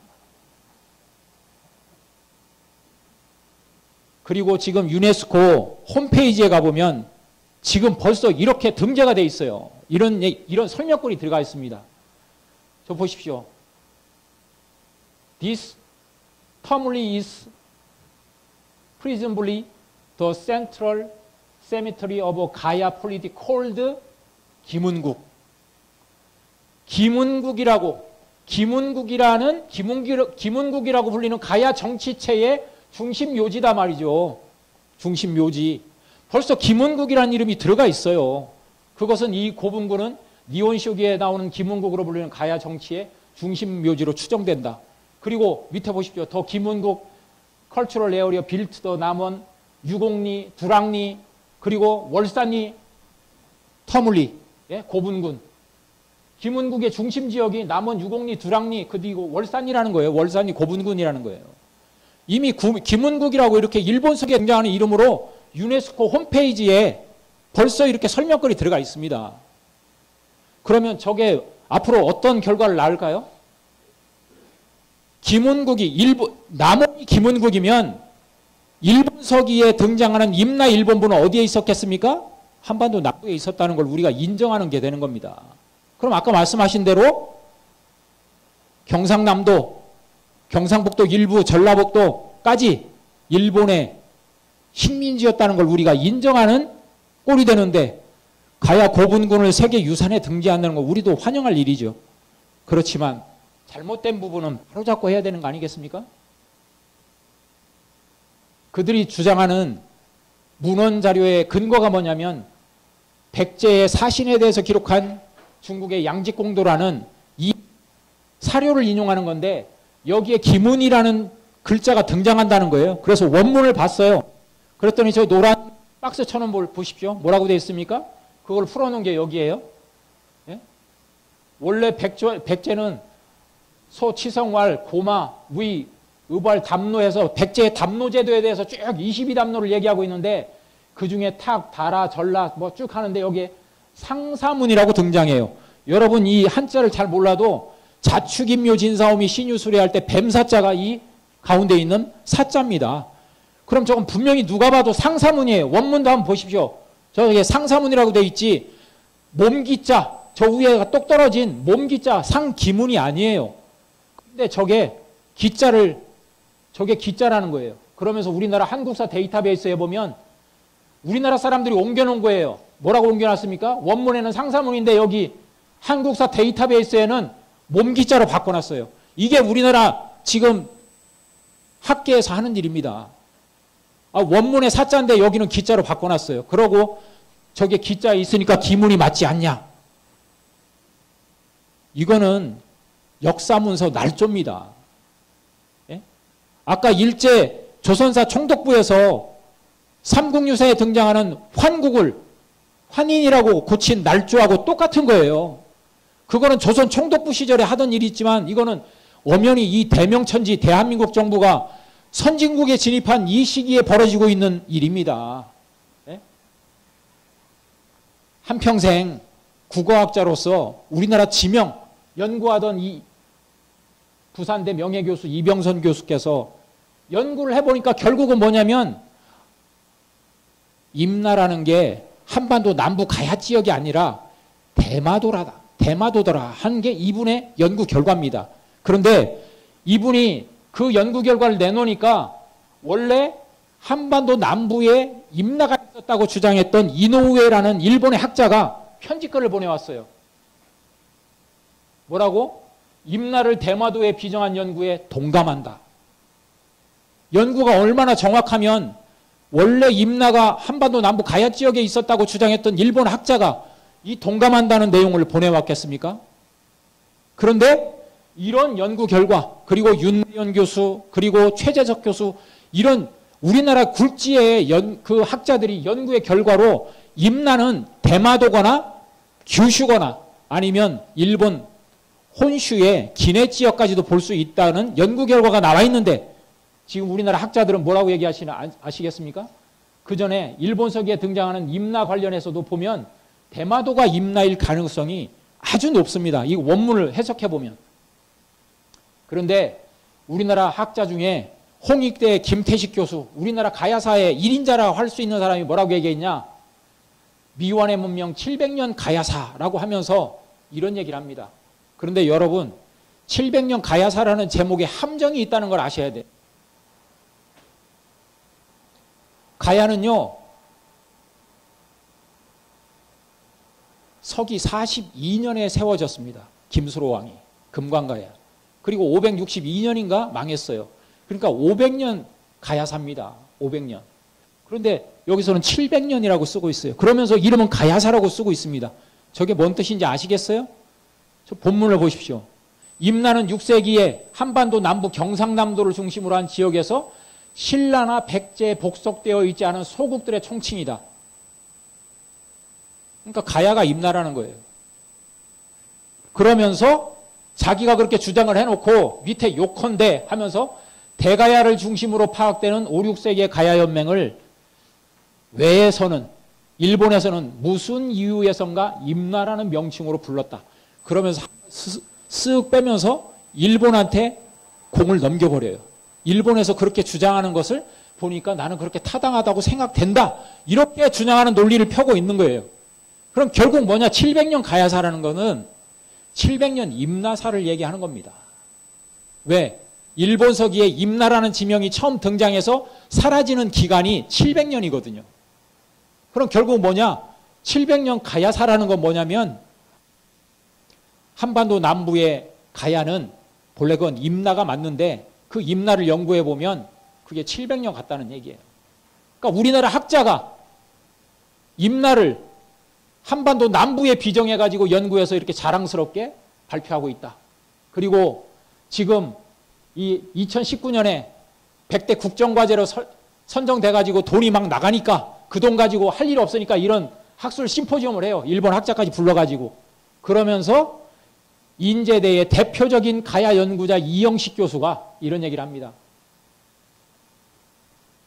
그리고 지금 유네스코 홈페이지에 가보면 지금 벌써 이렇게 등재가 돼 있어요. 이런 설명글이 들어가 있습니다. 저 보십시오. This tomb is presumably the central cemetery of Gaya polity called 김은국. 김은국이라고 불리는 가야 정치체의 중심 묘지다 말이죠. 중심 묘지. 벌써 김은국이라는 이름이 들어가 있어요. 그것은 이 고분군은 니온쇼기에 나오는 김은국으로 불리는 가야 정치의 중심 묘지로 추정된다. 그리고 밑에 보십시오. 더 김은국 컬처럴 에어리어 빌트 더 남원 유곡리, 두랑리 그리고 월산리 터물리 예? 고분군. 김은국의 중심 지역이 남원 유곡리, 두랑리 그리고 월산이라는 거예요. 월산이 고분군이라는 거예요. 이미 김은국이라고 이렇게 일본석에 등장하는 이름으로 유네스코 홈페이지에 벌써 이렇게 설명글이 들어가 있습니다. 그러면 저게 앞으로 어떤 결과를 낳을까요? 남원이 김은국이면 일본서기에 등장하는 임나 일본부는 어디에 있었겠습니까? 한반도 남부에 있었다는 걸 우리가 인정하는 게 되는 겁니다. 그럼 아까 말씀하신 대로 경상남도, 경상북도 일부, 전라북도까지 일본의 식민지였다는 걸 우리가 인정하는 꼴이 되는데 가야 고분군을 세계유산에 등재한다는 거 우리도 환영할 일이죠. 그렇지만 잘못된 부분은 바로잡고 해야 되는 거 아니겠습니까? 그들이 주장하는 문헌 자료의 근거가 뭐냐면 백제의 사신에 대해서 기록한 중국의 양직공도라는 이 사료를 인용하는 건데 여기에 김은이라는 글자가 등장한다는 거예요. 그래서 원문을 봤어요. 그랬더니 저 노란 박스 쳐놓은 걸 보십시오. 뭐라고 되어 있습니까? 그걸 풀어놓은 게 여기에요. 예? 원래 백제는 소, 치성왈, 고마, 위, 의발, 담노해서 백제의 담노제도에 대해서 쭉 22담노를 얘기하고 있는데 그 중에 탁, 다라, 전라 뭐 쭉 하는데 여기에 상사문이라고 등장해요. 여러분 이 한자를 잘 몰라도 자축인묘 진사오미 신유수레할 때 뱀사자가 이 가운데 있는 사자입니다. 그럼 저건 분명히 누가 봐도 상사문이에요. 원문도 한번 보십시오. 저게 상사문이라고 돼 있지 몸기자 저 위에가 똑 떨어진 몸기자 상기문이 아니에요. 근데 저게 기자라는 거예요. 그러면서 우리나라 한국사 데이터베이스에 보면 우리나라 사람들이 옮겨놓은 거예요. 뭐라고 옮겨놨습니까? 원문에는 상사문인데 여기 한국사 데이터베이스에는 몸기자로 바꿔놨어요. 이게 우리나라 지금 학계에서 하는 일입니다. 원문에 사자인데 여기는 기자로 바꿔놨어요. 그러고 저게 기자에 있으니까 기문이 맞지 않냐. 이거는 역사문서 날조입니다. 예? 아까 일제 조선사 총독부에서 삼국유사에 등장하는 환인이라고 고친 날조하고 똑같은 거예요. 그거는 조선 총독부 시절에 하던 일이 있지만 이거는 엄연히 이 대명천지 대한민국 정부가 선진국에 진입한 이 시기에 벌어지고 있는 일입니다. 네? 한평생 국어학자로서 우리나라 지명 연구하던 이 부산대 명예교수 이병선 교수께서 연구를 해보니까 결국은 뭐냐면 임나라는 게 한반도 남부 가야 지역이 아니라 대마도더라 하는 게 이분의 연구 결과입니다. 그런데 이분이 그 연구 결과를 내놓으니까 원래 한반도 남부에 임나가 있었다고 주장했던 이노우에라는 일본의 학자가 편지글을 보내왔어요. 뭐라고? 임나를 대마도에 비정한 연구에 동감한다. 연구가 얼마나 정확하면 원래 임나가 한반도 남부 가야 지역에 있었다고 주장했던 일본 학자가 이 동감한다는 내용을 보내왔겠습니까? 그런데 이런 연구 결과, 그리고 윤내연 교수, 그리고 최재석 교수, 이런 우리나라 굴지의 그 학자들이 연구의 결과로 임나는 대마도거나 규슈거나 아니면 일본 혼슈의 기내 지역까지도 볼 수 있다는 연구 결과가 나와 있는데 지금 우리나라 학자들은 뭐라고 얘기하시나 아시겠습니까? 그 전에 일본서기에 등장하는 임나 관련해서도 보면 대마도가 임나일 가능성이 아주 높습니다. 이 원문을 해석해 보면. 그런데 우리나라 학자 중에 홍익대 김태식 교수, 우리나라 가야사의 1인자라고 할 수 있는 사람이 뭐라고 얘기했냐? 미완의 문명 700년 가야사라고 하면서 이런 얘기를 합니다. 그런데 여러분, 700년 가야사라는 제목에 함정이 있다는 걸 아셔야 돼요. 가야는요, 서기 42년에 세워졌습니다. 김수로 왕이, 금관가야. 그리고 562년인가 망했어요. 그러니까 500년 가야사입니다. 500년. 그런데 여기서는 700년이라고 쓰고 있어요. 그러면서 이름은 가야사라고 쓰고 있습니다. 저게 뭔 뜻인지 아시겠어요? 저 본문을 보십시오. 임나는 6세기에 한반도 남부 경상남도를 중심으로 한 지역에서 신라나 백제에 복속되어 있지 않은 소국들의 총칭이다. 그러니까 가야가 임나라는 거예요. 그러면서 자기가 그렇게 주장을 해놓고 밑에 요컨대 하면서 대가야를 중심으로 파악되는 5, 6세기의 가야연맹을 외에서는 일본에서는 무슨 이유에선가 임나라는 명칭으로 불렀다. 그러면서 쓱 빼면서 일본한테 공을 넘겨버려요. 일본에서 그렇게 주장하는 것을 보니까 나는 그렇게 타당하다고 생각된다. 이렇게 주장하는 논리를 펴고 있는 거예요. 그럼 결국 뭐냐? 700년 가야사라는 거는 700년 임나사를 얘기하는 겁니다. 왜? 일본서기에 임나라는 지명이 처음 등장해서 사라지는 기간이 700년이거든요. 그럼 결국 뭐냐? 700년 가야사라는 건 뭐냐면 한반도 남부의 가야는 본래 그건 임나가 맞는데 그 임나를 연구해 보면 그게 700년 같다는 얘기예요. 그러니까 우리나라 학자가 임나를 한반도 남부에 비정해 가지고 연구해서 이렇게 자랑스럽게 발표하고 있다. 그리고 지금 이 2019년에 100대 국정과제로 선정돼 가지고 돈이 막 나가니까 그 돈 가지고 할 일 없으니까 이런 학술 심포지엄을 해요. 일본 학자까지 불러가지고. 그러면서 인제대의 대표적인 가야 연구자 이영식 교수가 이런 얘기를 합니다.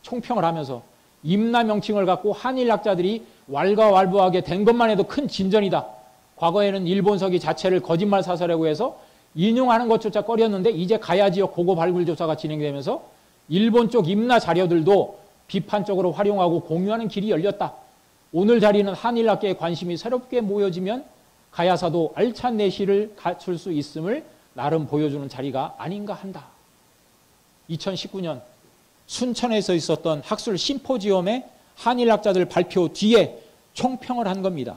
총평을 하면서 임나 명칭을 갖고 한일 학자들이 왈가왈부하게 된 것만 해도 큰 진전이다. 과거에는 일본서기 자체를 거짓말 사설이라고 해서 인용하는 것조차 꺼렸는데 이제 가야 지역 고고 발굴 조사가 진행되면서 일본 쪽 임나 자료들도 비판적으로 활용하고 공유하는 길이 열렸다. 오늘 자리는 한일학계의 관심이 새롭게 모여지면 가야사도 알찬 내실을 갖출 수 있음을 나름 보여주는 자리가 아닌가 한다. 2019년 순천에서 있었던 학술 심포지엄에 한일학자들 발표 뒤에 총평을 한 겁니다.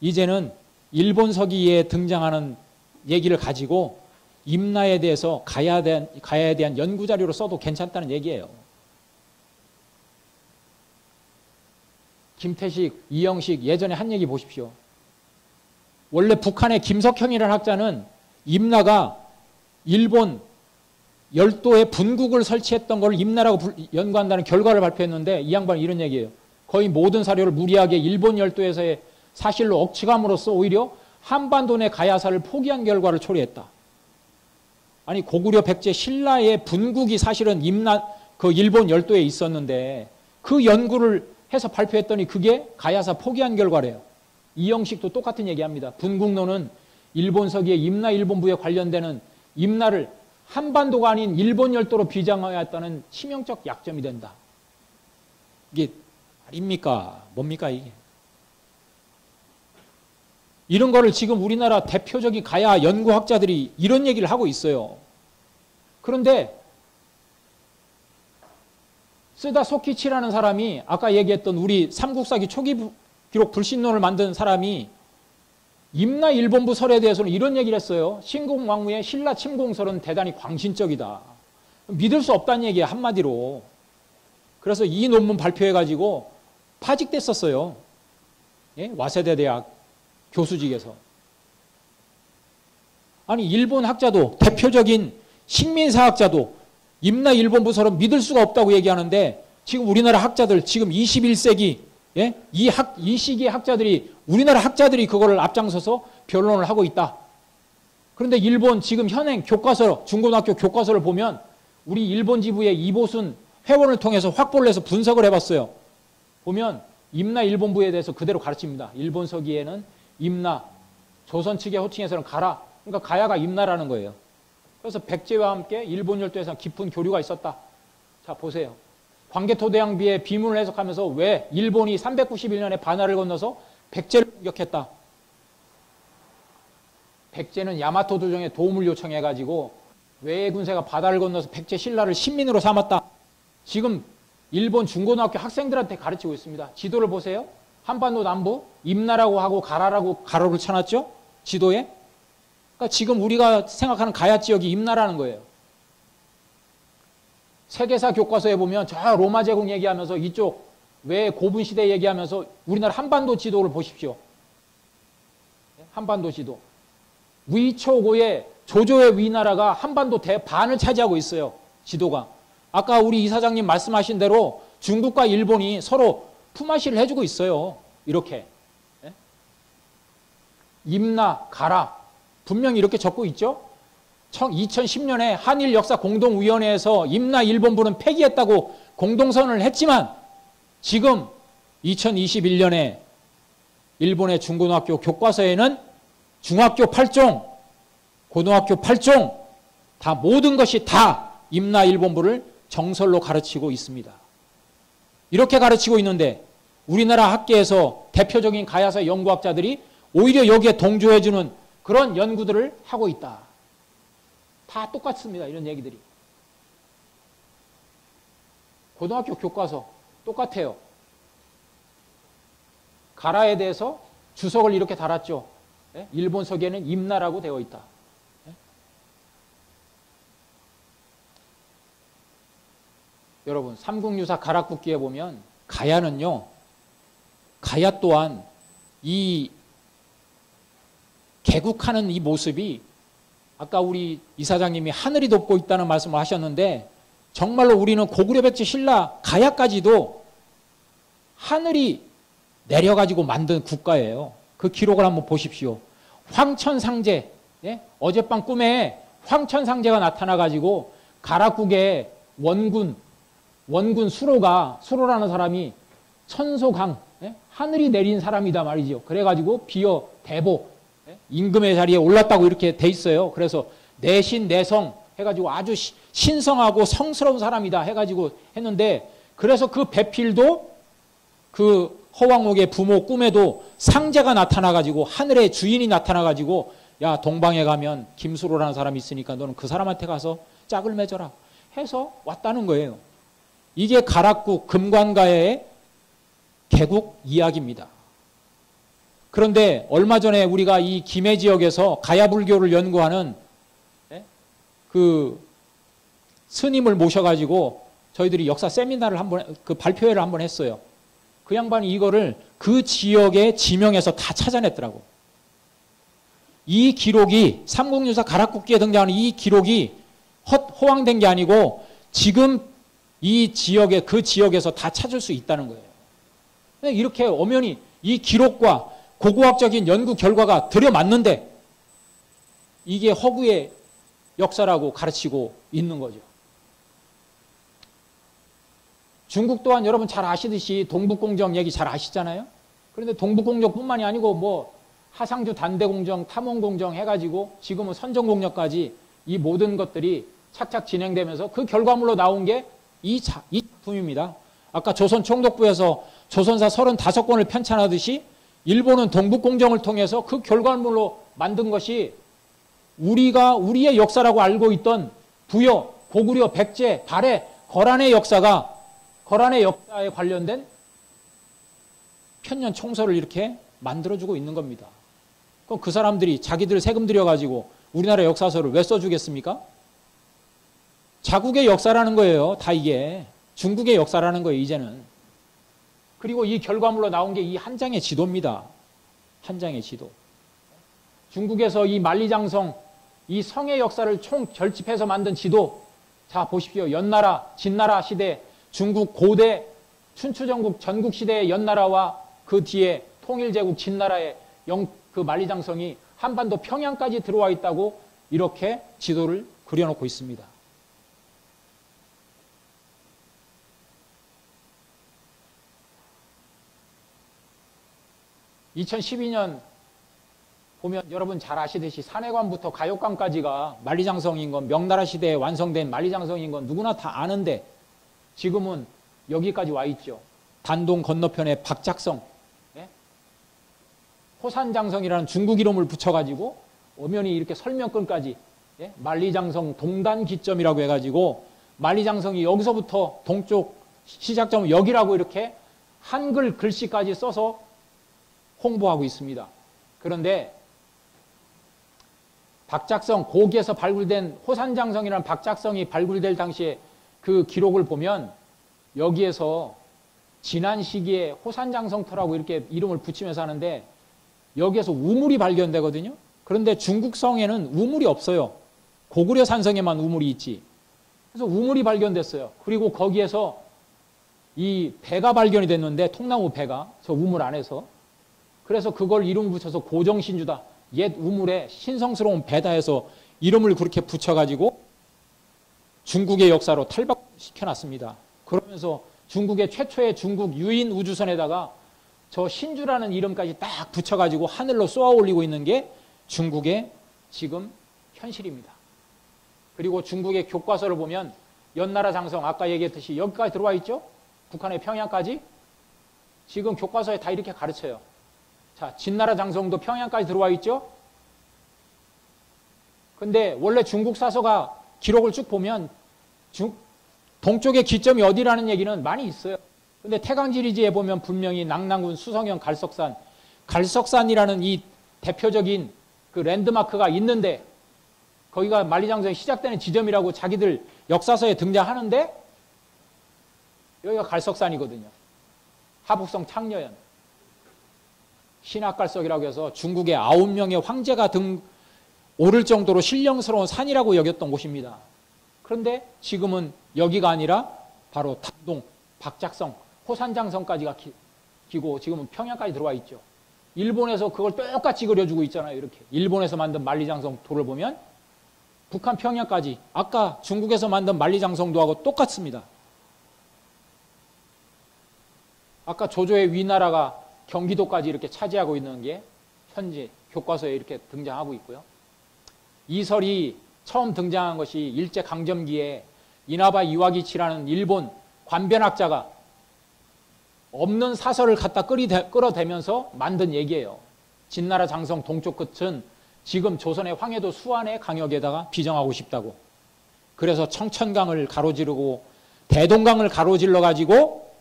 이제는 일본 서기에 등장하는 얘기를 가지고 임나에 대해서 가야에 대한 연구 자료로 써도 괜찮다는 얘기예요. 김태식, 이영식 예전에 한 얘기 보십시오. 원래 북한의 김석형이라는 학자는 임나가 일본 열도에 분국을 설치했던 걸 임나라고 연구한다는 결과를 발표했는데 이 양반은 이런 얘기예요. 거의 모든 사료를 무리하게 일본 열도에서의 사실로 억측함으로써 오히려 한반도 내 가야사를 포기한 결과를 초래했다. 아니 고구려 백제 신라의 분국이 사실은 그 일본 열도에 있었는데 그 연구를 해서 발표했더니 그게 가야사 포기한 결과래요. 이영식도 똑같은 얘기합니다. 분국론은 일본 서기의 임나 일본부에 관련되는 임나를 한반도가 아닌 일본 열도로 비장하였다는 치명적 약점이 된다. 이게 말입니까? 뭡니까 이게? 이런 거를 지금 우리나라 대표적인 가야 연구학자들이 이런 얘기를 하고 있어요. 그런데 쓰다 소키치라는 사람이 아까 얘기했던 우리 삼국사기 초기 기록 불신론을 만든 사람이 임나 일본부 설에 대해서는 이런 얘기를 했어요. 신공왕후의 신라 침공설은 대단히 광신적이다. 믿을 수 없다는 얘기예요, 한마디로. 그래서 이 논문 발표해가지고 파직됐었어요. 예? 와세대 대학 교수직에서. 아니, 일본 학자도, 대표적인 식민사학자도 임나 일본부 설은 믿을 수가 없다고 얘기하는데, 지금 우리나라 학자들, 지금 21세기, 예? 이 시기의 학자들이, 우리나라 학자들이 그거를 앞장서서 변론을 하고 있다. 그런데 일본 지금 현행 교과서, 중고등학교 교과서를 보면 우리 일본 지부의 이보순 회원을 통해서 확보를 해서 분석을 해봤어요. 보면 임나 일본부에 대해서 그대로 가르칩니다. 일본 서기에는 임나, 조선 측의 호칭에서는 가라. 그러니까 가야가 임나라는 거예요. 그래서 백제와 함께 일본 열도에서 깊은 교류가 있었다. 자, 보세요. 광개토대왕비의 비문을 해석하면서 왜 일본이 391년에 반하를 건너서 백제를 공격했다. 백제는 야마토 도정에 도움을 요청해가지고 외의 군세가 바다를 건너서 백제 신라를 신민으로 삼았다. 지금 일본 중고등학교 학생들한테 가르치고 있습니다. 지도를 보세요. 한반도 남부 임나라고 하고 가라라고 가로를 쳐놨죠. 지도에. 그러니까 지금 우리가 생각하는 가야 지역이 임나라는 거예요. 세계사 교과서에 보면 저 로마 제국 얘기하면서 이쪽 왜 고분 시대 얘기하면서 우리나라 한반도 지도를 보십시오. 한반도 지도. 위초고의 조조의 위나라가 한반도 대반을 차지하고 있어요. 지도가. 아까 우리 이사장님 말씀하신 대로 중국과 일본이 서로 품앗이를 해주고 있어요. 이렇게. 임나, 가라. 분명히 이렇게 적고 있죠. 2010년에 한일역사공동위원회에서 임나 일본부는 폐기했다고 공동선언을 했지만 지금 2021년에 일본의 중고등학교 교과서에는 중학교 8종, 고등학교 8종 다 모든 것이 다 임나 일본부를 정설로 가르치고 있습니다. 이렇게 가르치고 있는데 우리나라 학계에서 대표적인 가야사 연구학자들이 오히려 여기에 동조해주는 그런 연구들을 하고 있다. 다 똑같습니다. 이런 얘기들이. 고등학교 교과서 똑같아요. 가라에 대해서 주석을 이렇게 달았죠. 일본 서기에는 임나라고 되어 있다. 여러분, 삼국유사 가락국기에 보면 가야는요, 가야 또한 이 개국하는 이 모습이 아까 우리 이사장님이 하늘이 덮고 있다는 말씀을 하셨는데 정말로 우리는 고구려 백제 신라 가야까지도 하늘이 내려가지고 만든 국가예요. 그 기록을 한번 보십시오. 황천상제, 예? 어젯밤 꿈에 황천상제가 나타나가지고 가락국의 원군 수로라는 사람이 천소강, 예? 하늘이 내린 사람이다 말이죠. 그래가지고 비어 대보, 예? 임금의 자리에 올랐다고 이렇게 돼 있어요. 그래서 내신 내성 해가지고 아주 신성하고 성스러운 사람이다 해가지고 했는데 그래서 그 배필도 그 허왕옥의 부모 꿈에도 상제가 나타나가지고 하늘의 주인이 나타나가지고 야 동방에 가면 김수로라는 사람이 있으니까 너는 그 사람한테 가서 짝을 맺어라 해서 왔다는 거예요. 이게 가락국 금관가야의 개국 이야기입니다. 그런데 얼마 전에 우리가 이 김해 지역에서 가야불교를 연구하는 그 스님을 모셔가지고 저희들이 역사 세미나를 그 발표회를 한번 했어요. 그 양반이 이거를 그 지역의 지명에서 다 찾아냈더라고. 이 기록이 삼국유사 가락국기에 등장하는 이 기록이 허황된 게 아니고 지금 이 지역에 그 지역에서 다 찾을 수 있다는 거예요. 이렇게 엄연히 이 기록과 고고학적인 연구 결과가 들여맞는데 이게 허구의 역사라고 가르치고 있는 거죠. 중국 또한 여러분 잘 아시듯이 동북공정 얘기 잘 아시잖아요. 그런데 동북공정뿐만이 아니고 뭐 하상주 단대공정, 탐원공정 해가지고 지금은 선정공정까지 이 모든 것들이 착착 진행되면서 그 결과물로 나온 게 이 작품입니다. 아까 조선총독부에서 조선사 35권을 편찬하듯이 일본은 동북공정을 통해서 그 결과물로 만든 것이 우리가 우리의 역사라고 알고 있던 부여, 고구려, 백제, 발해, 거란의 역사에 관련된 편년 총서를 이렇게 만들어주고 있는 겁니다. 그럼 그 사람들이 자기들 세금 들여가지고 우리나라 역사서를 왜 써주겠습니까? 자국의 역사라는 거예요. 다 이게. 중국의 역사라는 거예요, 이제는. 그리고 이 결과물로 나온 게 이 한 장의 지도입니다. 한 장의 지도. 중국에서 이 만리장성, 이 성의 역사를 총 결집해서 만든 지도. 자, 보십시오. 연나라, 진나라 시대, 중국 고대, 춘추전국 전국시대의 연나라와 그 뒤에 통일제국 진나라의 그 만리장성이 한반도 평양까지 들어와 있다고 이렇게 지도를 그려놓고 있습니다. (2012년) 보면 여러분 잘 아시듯이 산해관부터 가역강까지가 만리장성인 건, 명나라 시대에 완성된 만리장성인 건 누구나 다 아는데 지금은 여기까지 와 있죠. 단동 건너편에 박작성, 호산장성이라는 중국 이름을 붙여가지고 엄연히 이렇게 설명권까지, 만리장성 동단기점이라고 해가지고 만리장성이 여기서부터 동쪽 시작점은 여기라고 이렇게 한글 글씨까지 써서 홍보하고 있습니다. 그런데 박작성, 고기에서 발굴된 호산장성이라는 박작성이 발굴될 당시에 그 기록을 보면 여기에서 지난 시기에 호산장성터라고 이렇게 이름을 붙이면서 하는데 여기에서 우물이 발견되거든요. 그런데 중국성에는 우물이 없어요. 고구려 산성에만 우물이 있지. 그래서 우물이 발견됐어요. 그리고 거기에서 이 배가 발견이 됐는데, 통나무 배가 저 우물 안에서. 그래서 그걸 이름을 붙여서 고정신주다. 옛 우물에 신성스러운 배다 해서 이름을 그렇게 붙여가지고 중국의 역사로 탈바시켜놨습니다. 그러면서 중국의 최초의 중국 유인 우주선에다가 저 신주라는 이름까지 딱 붙여가지고 하늘로 쏘아 올리고 있는 게 중국의 지금 현실입니다. 그리고 중국의 교과서를 보면 연나라 장성, 아까 얘기했듯이 여기까지 들어와 있죠? 북한의 평양까지. 지금 교과서에 다 이렇게 가르쳐요. 자, 진나라 장성도 평양까지 들어와 있죠? 근데 원래 중국 사서가 기록을 쭉 보면 동쪽의 기점이 어디라는 얘기는 많이 있어요. 근데 태강지리지에 보면 분명히 낙랑군 수성현 갈석산이라는 이 대표적인 그 랜드마크가 있는데 거기가 만리장성이 시작되는 지점이라고 자기들 역사서에 등장하는데 여기가 갈석산이거든요. 하북성 창녀연. 신학갈석이라고 해서 중국의 9명의 황제가 오를 정도로 신령스러운 산이라고 여겼던 곳입니다. 그런데 지금은 여기가 아니라 바로 단동, 박작성, 호산장성까지가 기고 지금은 평양까지 들어와 있죠. 일본에서 그걸 똑같이 그려주고 있잖아요. 이렇게 일본에서 만든 만리장성 도를 보면 북한 평양까지 아까 중국에서 만든 만리장성도하고 똑같습니다. 아까 조조의 위나라가 경기도까지 이렇게 차지하고 있는 게 현재 교과서에 이렇게 등장하고 있고요. 이설이 처음 등장한 것이 일제강점기에 이나바 이와기치라는 일본 관변학자가 없는 사설을 갖다 끌어대면서 만든 얘기예요. 진나라 장성 동쪽 끝은 지금 조선의 황해도 수안의 강역에다가 비정하고 싶다고. 그래서 청천강을 가로지르고 대동강을 가로질러 가지고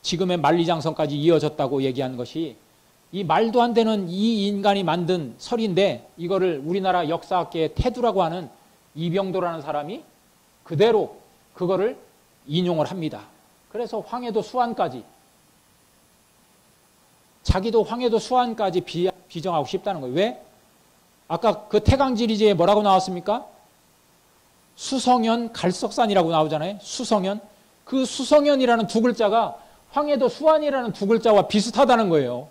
지금의 만리장성까지 이어졌다고 얘기한 것이 이 말도 안 되는 이 인간이 만든 설인데 이거를 우리나라 역사학계의 태두라고 하는 이병도라는 사람이 그대로 그거를 인용을 합니다. 그래서 황해도 수안까지 자기도 황해도 수안까지 비정하고 싶다는 거예요. 왜? 아까 그 태강지리지에 뭐라고 나왔습니까? 수성현 갈석산이라고 나오잖아요. 수성현. 그 수성현이라는 두 글자가 황해도 수안이라는 두 글자와 비슷하다는 거예요.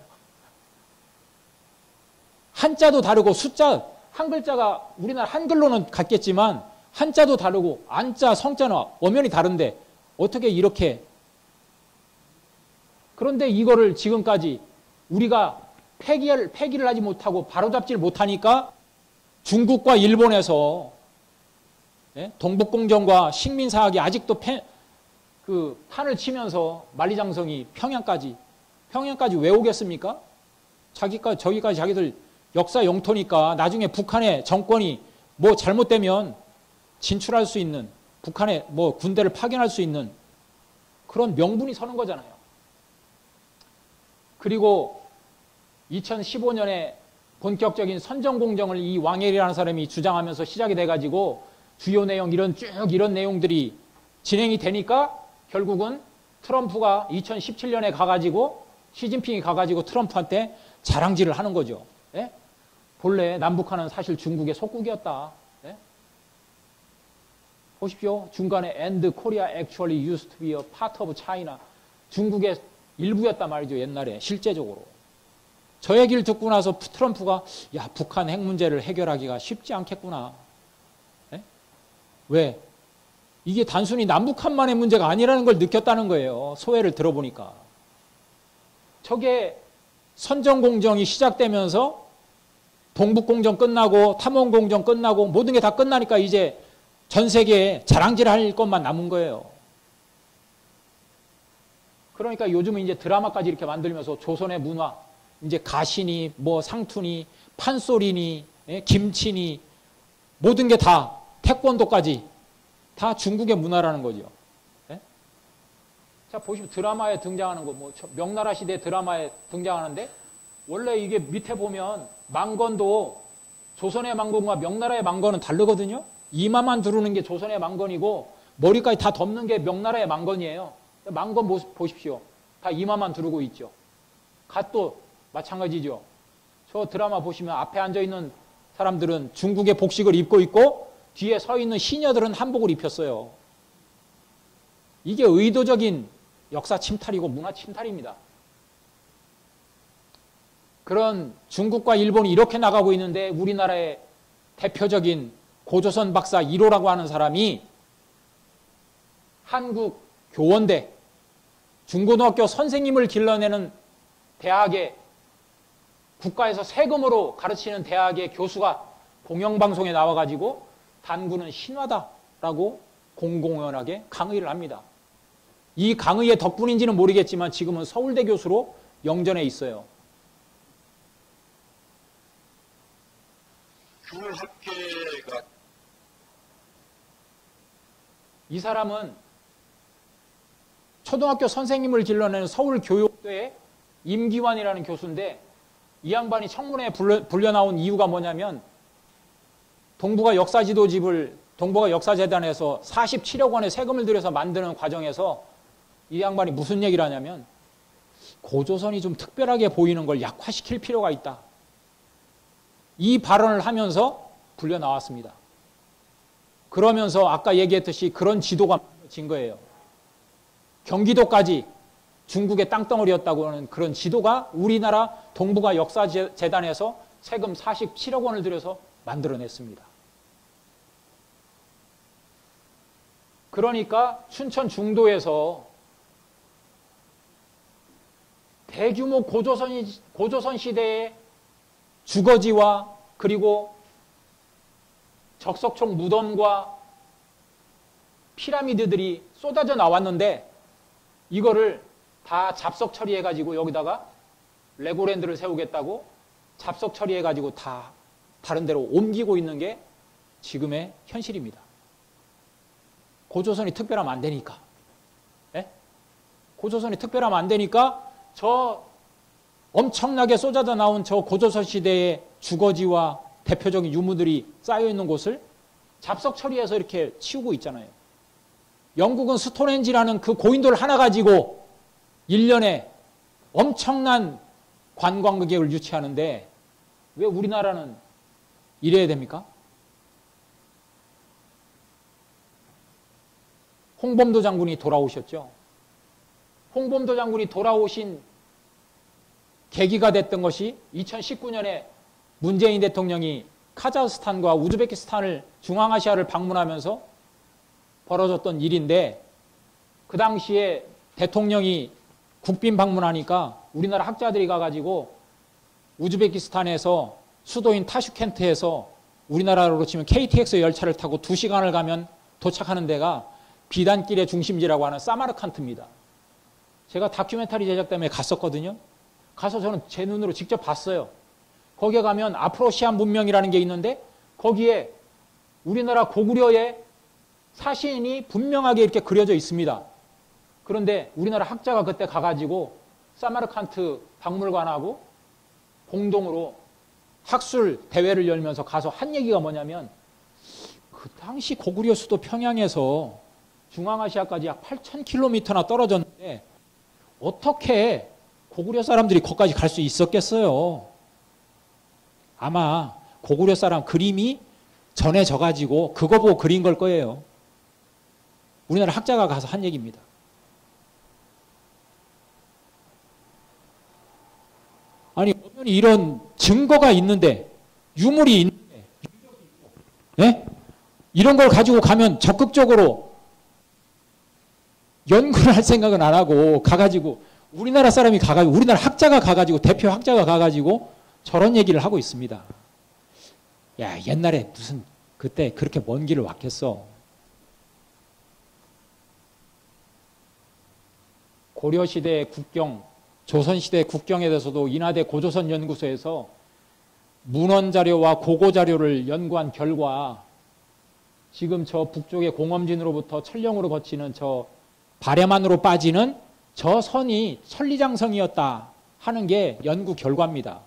한자도 다르고 숫자 한 글자가 우리나라 한글로는 같겠지만 한자도 다르고 안자 성자는 엄연히 다른데 어떻게 이렇게. 그런데 이거를 지금까지 우리가 폐기를 하지 못하고 바로잡지를 못하니까 중국과 일본에서 동북공정과 식민사학이 아직도 판을 치면서 만리장성이 평양까지 왜 오겠습니까? 저기까지 자기들 역사 영토니까 나중에 북한의 정권이 뭐 잘못되면 진출할 수 있는, 북한에 뭐 군대를 파견할 수 있는 그런 명분이 서는 거잖아요. 그리고 2015년에 본격적인 선전공정을 이 왕엘이라는 사람이 주장하면서 시작이 돼가지고 주요 내용 이런 내용들이 진행이 되니까 결국은 트럼프가 2017년에 가가지고 시진핑이 가가지고 트럼프한테 자랑질을 하는 거죠. 예? 본래 남북한은 사실 중국의 속국이었다. 예? 보십시오. 중간에 and Korea actually used to be a part of China. 중국의 일부였단 말이죠. 옛날에 실제적으로. 저 얘기를 듣고 나서 트럼프가 야 북한 핵 문제를 해결하기가 쉽지 않겠구나. 예? 왜? 이게 단순히 남북한만의 문제가 아니라는 걸 느꼈다는 거예요. 소회를 들어보니까. 저게 선전공정이 시작되면서 동북공정 끝나고 탐험공정 끝나고 모든 게 다 끝나니까 이제 전 세계에 자랑질할 것만 남은 거예요. 그러니까 요즘은 이제 드라마까지 이렇게 만들면서 조선의 문화, 이제 가시니, 뭐 상투니, 판소리니, 김치니, 모든 게 다 태권도까지 다 중국의 문화라는 거죠. 예? 자, 보시면 드라마에 등장하는 거, 뭐 명나라 시대 드라마에 등장하는데 원래 이게 밑에 보면 망건도 조선의 망건과 명나라의 망건은 다르거든요. 이마만 두르는 게 조선의 망건이고 머리까지 다 덮는 게 명나라의 망건이에요. 망건 보십시오. 다 이마만 두르고 있죠. 갓도 마찬가지죠. 저 드라마 보시면 앞에 앉아있는 사람들은 중국의 복식을 입고 있고 뒤에 서 있는 시녀들은 한복을 입혔어요. 이게 의도적인 역사 침탈이고 문화 침탈입니다. 그런 중국과 일본이 이렇게 나가고 있는데 우리나라의 대표적인 고조선 박사 1호라고 하는 사람이 한국 교원대, 중고등학교 선생님을 길러내는 대학에 국가에서 세금으로 가르치는 대학의 교수가 공영방송에 나와가지고 단군은 신화다라고 공공연하게 강의를 합니다. 이 강의의 덕분인지는 모르겠지만 지금은 서울대 교수로 영전에 있어요. 교학계가 이 사람은 초등학교 선생님을 길러내는 서울교육대의 임기환이라는 교수인데 이 양반이 청문회에 불려 나온 이유가 뭐냐면 동북아 역사지도집을 동북아 역사재단에서 47억 원의 세금을 들여서 만드는 과정에서 이 양반이 무슨 얘기를 하냐면 고조선이 좀 특별하게 보이는 걸 약화시킬 필요가 있다. 이 발언을 하면서 불려 나왔습니다. 그러면서 아까 얘기했듯이 그런 지도가 진 거예요. 경기도까지 중국의 땅덩어리였다고 하는 그런 지도가 우리나라 동북아 역사재단에서 세금 47억 원을 들여서 만들어냈습니다. 그러니까 춘천 중도에서 대규모 고조선 시대의 주거지와 그리고 적석총 무덤과 피라미드들이 쏟아져 나왔는데 이거를 다 잡석 처리해가지고 여기다가 레고랜드를 세우겠다고 잡석 처리해가지고 다 다른 데로 옮기고 있는 게 지금의 현실입니다. 고조선이 특별하면 안 되니까. 예? 고조선이 특별하면 안 되니까 저 엄청나게 쏟아져 나온 저 고조선 시대의 주거지와 대표적인 유물들이 쌓여있는 곳을 잡석 처리해서 이렇게 치우고 있잖아요. 영국은 스톤헨지라는 그 고인돌 하나 가지고 1년에 엄청난 관광객을 유치하는데 왜 우리나라는 이래야 됩니까? 홍범도 장군이 돌아오셨죠. 홍범도 장군이 돌아오신 계기가 됐던 것이 2019년에 문재인 대통령이 카자흐스탄과 우즈베키스탄을 중앙아시아를 방문하면서 벌어졌던 일인데 그 당시에 대통령이 국빈 방문하니까 우리나라 학자들이 가가지고 우즈베키스탄에서 수도인 타슈켄트에서 우리나라로 치면 KTX 열차를 타고 2시간을 가면 도착하는 데가 비단길의 중심지라고 하는 사마르칸트입니다. 제가 다큐멘터리 제작 때문에 갔었거든요. 가서 저는 제 눈으로 직접 봤어요. 거기에 가면 아프로시안 문명이라는 게 있는데 거기에 우리나라 고구려의 사신이 분명하게 이렇게 그려져 있습니다. 그런데 우리나라 학자가 그때 가가지고 사마르칸트 박물관하고 공동으로 학술 대회를 열면서 가서 한 얘기가 뭐냐면 그 당시 고구려 수도 평양에서 중앙아시아까지 약 8,000km나 떨어졌는데 어떻게 고구려 사람들이 거기까지 갈 수 있었겠어요? 아마 고구려 사람 그림이 전해져 가지고 그거 보고 그린 걸 거예요. 우리나라 학자가 가서 한 얘기입니다. 아니 엄연히 이런 증거가 있는데 유물이 있는데 예? 이런 걸 가지고 가면 적극적으로 연구를 할 생각은 안 하고 가가지고 우리나라 사람이 가가지고 우리나라 학자가 가가지고 대표 학자가 가가지고 저런 얘기를 하고 있습니다. 야 옛날에 무슨 그때 그렇게 먼 길을 왔겠어. 고려시대의 국경, 조선시대의 국경에 대해서도 인하대 고조선연구소에서 문헌자료와 고고자료를 연구한 결과 지금 저 북쪽의 공엄진으로부터 철령으로 거치는 저 발해만으로 빠지는 저 선이 천리장성이었다 하는 게 연구 결과입니다.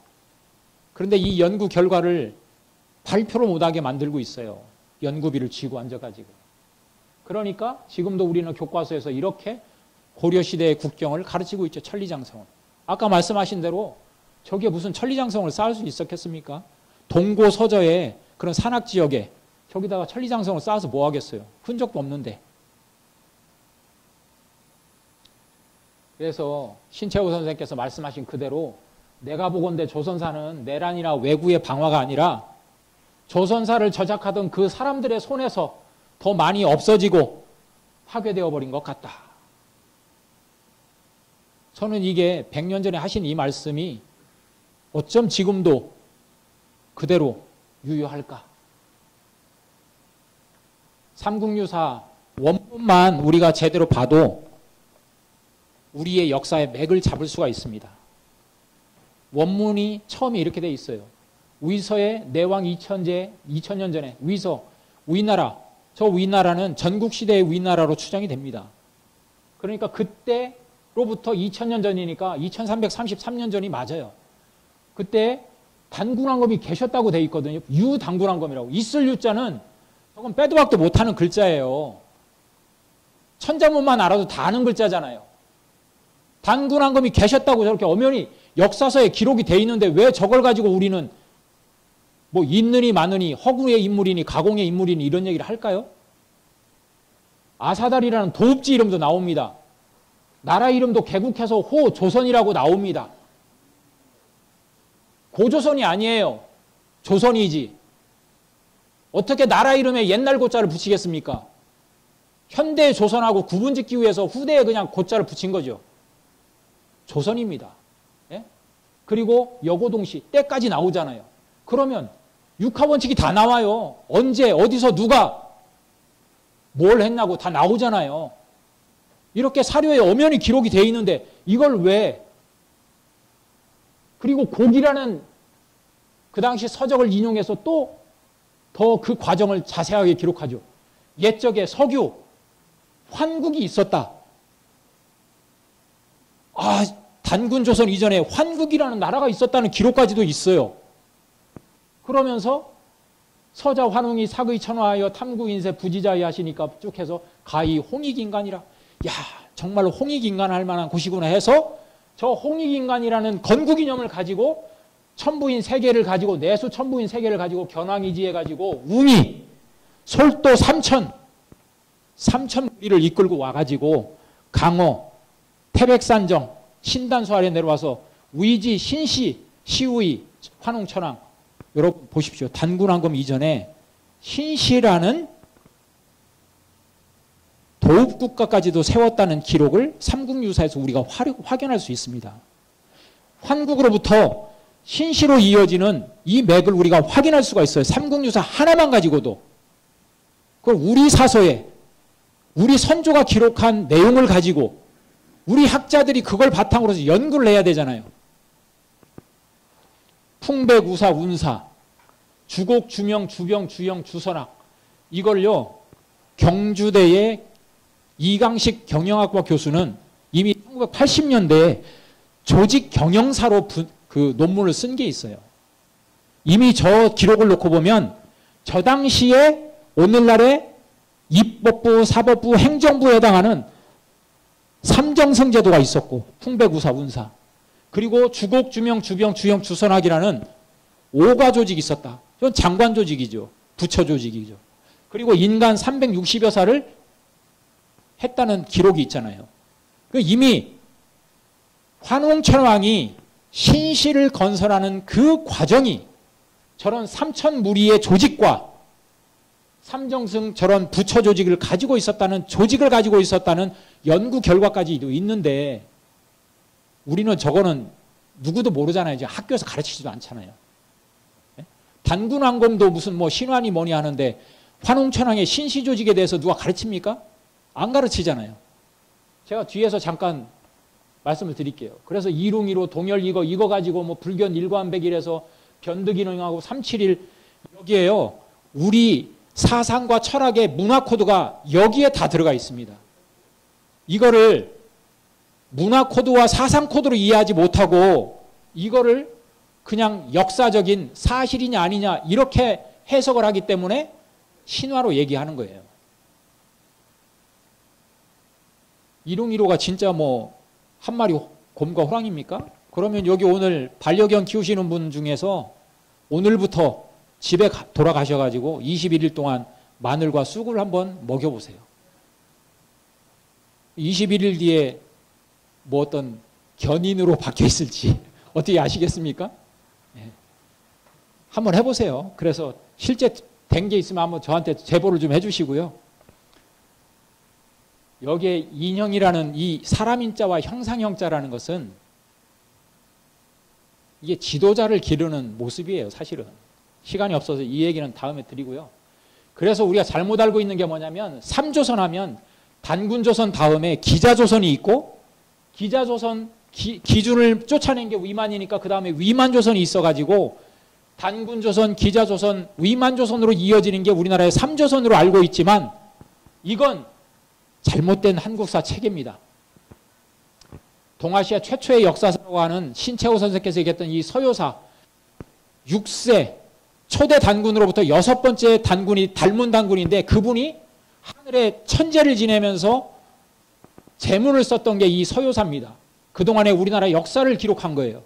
그런데 이 연구 결과를 발표를 못하게 만들고 있어요. 연구비를 쥐고 앉아가지고. 그러니까 지금도 우리는 교과서에서 이렇게 고려시대의 국경을 가르치고 있죠. 천리장성을. 아까 말씀하신 대로 저게 무슨 천리장성을 쌓을 수 있었겠습니까? 동고서저의 그런 산악지역에 저기다가 천리장성을 쌓아서 뭐 하겠어요? 흔적도 없는데. 그래서 신채호 선생님께서 말씀하신 그대로 내가 보건대 조선사는 내란이나 외구의 방화가 아니라 조선사를 저작하던 그 사람들의 손에서 더 많이 없어지고 파괴되어 버린 것 같다. 저는 이게 100년 전에 하신 이 말씀이 어쩜 지금도 그대로 유효할까? 삼국유사 원문만 우리가 제대로 봐도 우리의 역사의 맥을 잡을 수가 있습니다. 원문이 처음에 이렇게 돼 있어요. 위서의 내왕 2000년 전에 위서, 위나라. 저 위나라는 전국시대의 위나라로 추정이 됩니다. 그러니까 그때로부터 2000년 전이니까 2333년 전이 맞아요. 그때 단군왕검이 계셨다고 돼 있거든요. 유단군왕검이라고. 있을 유자는 조금 빼도 박도 못하는 글자예요. 천자문만 알아도 다 아는 글자잖아요. 단군왕검이 계셨다고 저렇게 엄연히 역사서에 기록이 돼 있는데 왜 저걸 가지고 우리는 뭐 있느니 마느니 허구의 인물이니 가공의 인물이니 이런 얘기를 할까요? 아사달이라는 도읍지 이름도 나옵니다. 나라 이름도 개국해서 호조선이라고 나옵니다. 고조선이 아니에요. 조선이지. 어떻게 나라 이름에 옛날 고자를 붙이겠습니까? 현대 조선하고 구분짓기 위해서 후대에 그냥 고자를 붙인 거죠. 조선입니다. 예? 그리고 여고동시 때까지 나오잖아요. 그러면 육하원칙이 다 나와요. 언제 어디서 누가 뭘 했냐고 다 나오잖아요. 이렇게 사료에 엄연히 기록이 돼 있는데 이걸 왜? 그리고 곡이라는 그 당시 서적을 인용해서 또 더 그 과정을 자세하게 기록하죠. 옛적에 석유, 환국이 있었다. 아, 단군조선 이전에 환국이라는 나라가 있었다는 기록까지도 있어요. 그러면서 서자 환웅이 사의 천화하여 탐구인세 부지자이 하시니까 쭉 해서 가히 홍익인간이라. 야, 정말로 홍익인간 할 만한 곳이구나 해서 저 홍익인간이라는 건국이념을 가지고 천부인 세계를 가지고 내수 천부인 세계를 가지고 견왕이지해 가지고 웅이 솔도 3,000무리를 이끌고 와가지고 강호, 태백산정, 신단수 아래 내려와서 위지, 신시, 시우이, 환웅천왕. 여러분 보십시오. 단군왕검 이전에 신시라는 도읍국가까지도 세웠다는 기록을 삼국유사에서 우리가 확인할 수 있습니다. 환국으로부터 신시로 이어지는 이 맥을 우리가 확인할 수가 있어요. 삼국유사 하나만 가지고도. 그걸 우리 사서에 우리 선조가 기록한 내용을 가지고 우리 학자들이 그걸 바탕으로 해서 연구를 해야 되잖아요. 풍백, 우사, 운사, 주곡, 주명, 주병, 주영, 주선학. 이걸요, 경주대의 이강식 경영학과 교수는 이미 1980년대에 조직 경영사로 그 논문을 쓴 게 있어요. 이미 저 기록을 놓고 보면 저 당시에 오늘날의 입법부, 사법부, 행정부에 해당하는 삼정성 제도가 있었고 풍배구사, 운사, 그리고 주곡, 주명, 주병, 주형, 주선학이라는 5가 조직이 있었다. 이건 장관 조직이죠. 부처 조직이죠. 그리고 인간 360여사를 했다는 기록이 있잖아요. 이미 환웅천왕이 신실을 건설하는 그 과정이 저런 삼천무리의 조직과 삼정승 저런 부처 조직을 가지고 있었다는, 조직을 가지고 있었다는 연구 결과까지도 있는데 우리는 저거는 누구도 모르잖아요. 이제 학교에서 가르치지도 않잖아요. 단군왕검도 무슨 뭐 신환이 뭐니 하는데 환웅천왕의 신시 조직에 대해서 누가 가르칩니까? 안 가르치잖아요. 제가 뒤에서 잠깐 말씀을 드릴게요. 그래서 이룽이로 동열 이거 가지고 뭐 불견 일관백일에서 변득이능하고 371 여기에요. 우리 사상과 철학의 문화 코드가 여기에 다 들어가 있습니다. 이거를 문화 코드와 사상 코드로 이해하지 못하고 이거를 그냥 역사적인 사실이냐 아니냐 이렇게 해석을 하기 때문에 신화로 얘기하는 거예요. 이룽이로가 진짜 뭐 한 마리 곰과 호랑입니까? 그러면 여기 오늘 반려견 키우시는 분 중에서 오늘부터 집에 돌아가셔가지고 21일 동안 마늘과 쑥을 한번 먹여보세요. 21일 뒤에 뭐 어떤 견인으로 바뀌어 있을지 어떻게 아시겠습니까? 네. 한번 해보세요. 그래서 실제 된 게 있으면 한번 저한테 제보를 좀 해주시고요. 여기에 인형이라는 이 사람인자와 형상형자라는 것은 이게 지도자를 기르는 모습이에요. 사실은. 시간이 없어서 이 얘기는 다음에 드리고요. 그래서 우리가 잘못 알고 있는 게 뭐냐면 3조선 하면 단군조선 다음에 기자조선이 있고 기자조선 기준을 쫓아낸 게 위만이니까 그 다음에 위만조선이 있어가지고 단군조선, 기자조선, 위만조선으로 이어지는 게 우리나라의 3조선으로 알고 있지만 이건 잘못된 한국사 체계입니다. 동아시아 최초의 역사사라고 하는 신채호 선생께서 얘기했던 이 서효사 6세 초대 단군으로부터 6번째 단군이 달문 단군인데 그분이 하늘에 천재를 지내면서 제문을 썼던 게 이 서효사입니다. 그동안에 우리나라 역사를 기록한 거예요.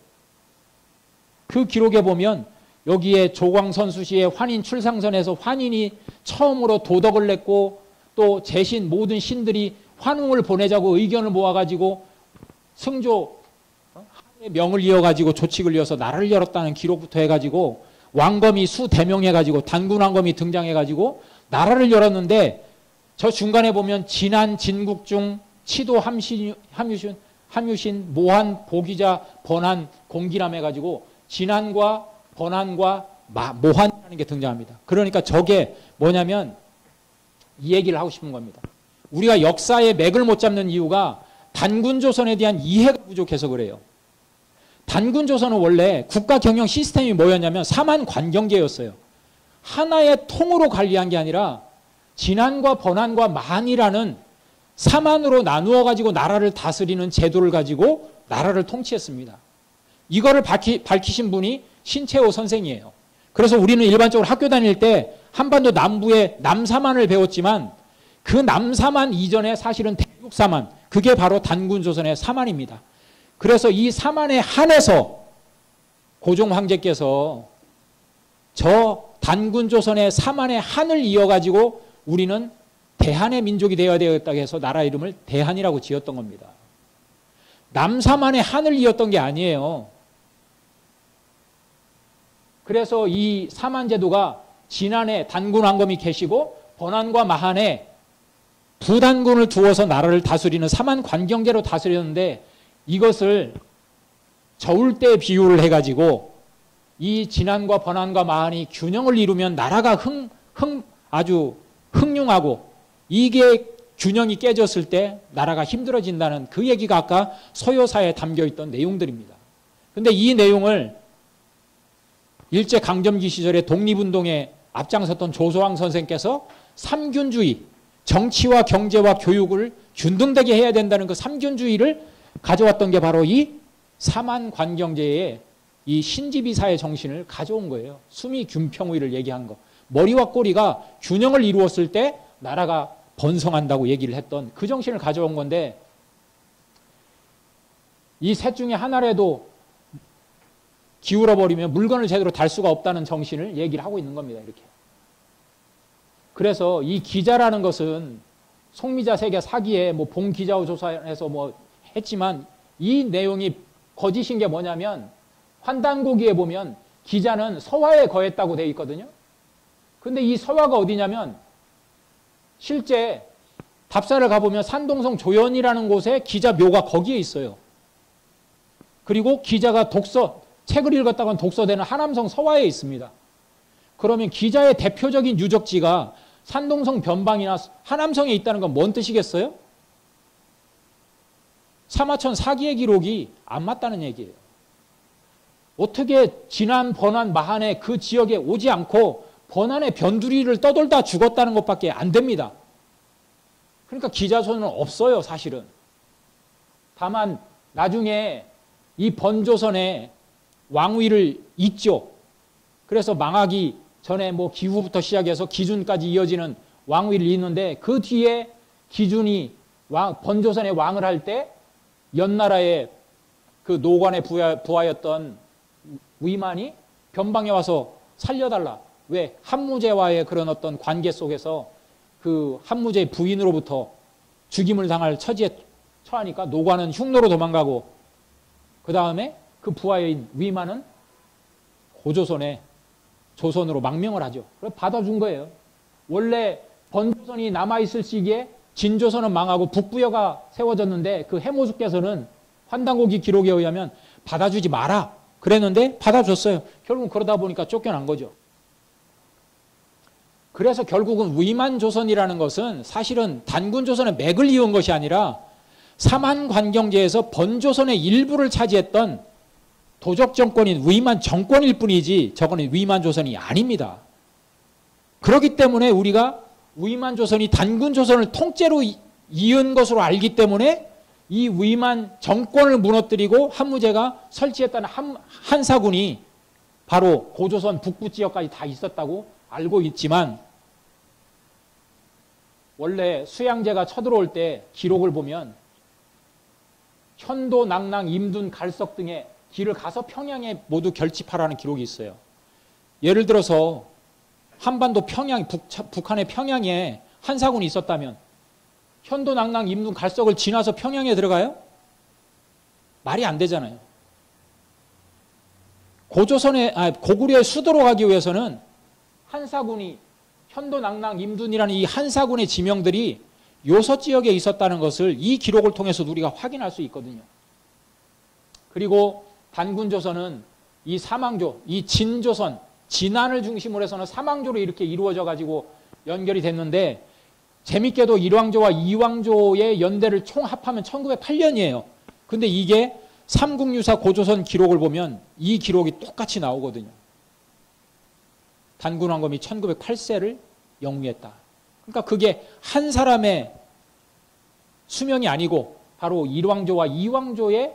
그 기록에 보면 여기에 조광선수시의 환인 출상선에서 환인이 처음으로 도덕을 냈고 또 제신 모든 신들이 환웅을 보내자고 의견을 모아가지고 승조 한의 명을 이어가지고 조칙을 이어서 나라를 열었다는 기록부터 해가지고 왕검이 수대명해가지고 단군왕검이 등장해가지고 나라를 열었는데 저 중간에 보면 진안, 진국중, 치도, 함유신, 모한, 보기자, 번한, 공기람 해가지고 진안과 번한과 모한이라는 게 등장합니다. 그러니까 저게 뭐냐면 이 얘기를 하고 싶은 겁니다. 우리가 역사의 맥을 못 잡는 이유가 단군조선에 대한 이해가 부족해서 그래요. 단군조선은 원래 국가 경영 시스템이 뭐였냐면 사만관경제였어요. 하나의 통으로 관리한 게 아니라 진안과 번안과 만이라는 사만으로 나누어 가지고 나라를 다스리는 제도를 가지고 나라를 통치했습니다. 이거를 밝히신 분이 신채호 선생이에요. 그래서 우리는 일반적으로 학교 다닐 때 한반도 남부의 남사만을 배웠지만 그 남사만 이전에 사실은 대륙사만, 그게 바로 단군조선의 사만입니다. 그래서 이 사만에 한해서 고종 황제께서 저 단군조선의 사만의 한을 이어가지고 우리는 대한의 민족이 되어야 되겠다고 해서 나라 이름을 대한이라고 지었던 겁니다. 남사만의 한을 이었던 게 아니에요. 그래서 이 사만제도가 진안에 단군왕검이 계시고 번안과 마한에 부단군을 두어서 나라를 다스리는 사만관경제로 다스렸는데 이것을 저울대 비유를 해가지고 이 진안과 번안과 마한이 균형을 이루면 나라가 아주 흥룡하고 이게 균형이 깨졌을 때 나라가 힘들어진다는 그 얘기가 아까 서효사에 담겨있던 내용들입니다. 그런데 이 내용을 일제강점기 시절에 독립운동에 앞장섰던 조소왕 선생께서 삼균주의, 정치와 경제와 교육을 균등되게 해야 된다는 그 삼균주의를 가져왔던 게 바로 이 사만관경제의 이 신지비사의 정신을 가져온 거예요. 수미균평의를 얘기한 거. 머리와 꼬리가 균형을 이루었을 때 나라가 번성한다고 얘기를 했던 그 정신을 가져온 건데, 이 셋 중에 하나라도 기울어버리면 물건을 제대로 달 수가 없다는 정신을 얘기를 하고 있는 겁니다. 이렇게. 그래서 이 기자라는 것은 송미자 세계 사기에 뭐 봉기자호 조사에서 뭐 했지만, 이 내용이 거짓인 게 뭐냐면, 환단고기에 보면 기자는 서화에 거했다고 되어 있거든요. 근데 이 서화가 어디냐면, 실제 답사를 가보면 산동성 조연이라는 곳에 기자 묘가 거기에 있어요. 그리고 기자가 책을 읽었다고는 독서되는 하남성 서화에 있습니다. 그러면 기자의 대표적인 유적지가 산동성 변방이나 하남성에 있다는 건 뭔 뜻이겠어요? 사마천 사기의 기록이 안 맞다는 얘기예요. 어떻게 진안, 번안, 마한에 그 지역에 오지 않고 번안의 변두리를 떠돌다 죽었다는 것밖에 안 됩니다. 그러니까 기자손은 없어요, 사실은. 다만 나중에 이 번조선에 왕위를 잇죠. 그래서 망하기 전에 뭐 기후부터 시작해서 기준까지 이어지는 왕위를 잇는데, 그 뒤에 기준이 번조선의 왕을 할 때 연나라의 그 노관에 부하였던 위만이 변방에 와서 살려달라. 왜? 한무제와의 그런 어떤 관계 속에서 그 한무제의 부인으로부터 죽임을 당할 처지에 처하니까 노관은 흉노로 도망가고, 그 다음에 그 부하인 위만은 고조선에 조선으로 망명을 하죠. 그래서 받아준 거예요. 원래 번조선이 남아있을 시기에 진조선은 망하고 북부여가 세워졌는데, 그 해모수께서는 환단고기 기록에 의하면 받아주지 마라 그랬는데 받아줬어요. 결국 그러다 보니까 쫓겨난 거죠. 그래서 결국은 위만조선이라는 것은 사실은 단군조선의 맥을 이은 것이 아니라 삼한관경제에서 번조선의 일부를 차지했던 도적정권인 위만 정권일 뿐이지, 저거는 위만조선이 아닙니다. 그렇기 때문에 우리가 위만조선이 단군조선을 통째로 이은 것으로 알기 때문에 이 위만 정권을 무너뜨리고 한무제가 설치했다는 한사군이 바로 고조선 북부 지역까지 다 있었다고 알고 있지만, 원래 수양제가 쳐들어올 때 기록을 보면 현도, 낙랑, 임둔, 갈석 등의 길을 가서 평양에 모두 결집하라는 기록이 있어요. 예를 들어서 한반도 평양, 북한의 평양에 한사군이 있었다면 현도, 낙랑, 임둔, 갈석을 지나서 평양에 들어가요? 말이 안 되잖아요. 고구려의 수도로 가기 위해서는 한사군이 현도, 낙랑, 임둔이라는 이 한사군의 지명들이 요서 지역에 있었다는 것을 이 기록을 통해서 우리가 확인할 수 있거든요. 그리고 단군조선은 이 사망조, 이 진조선, 진안을 중심으로 해서는 사망조로 이렇게 이루어져 가지고 연결이 됐는데, 재밌게도 1왕조와 2왕조의 연대를 총 합하면 1908년이에요. 근데 이게 삼국유사 고조선 기록을 보면 이 기록이 똑같이 나오거든요. 단군왕검이 1908세를 영위했다. 그러니까 그게 한 사람의 수명이 아니고 바로 1왕조와 2왕조의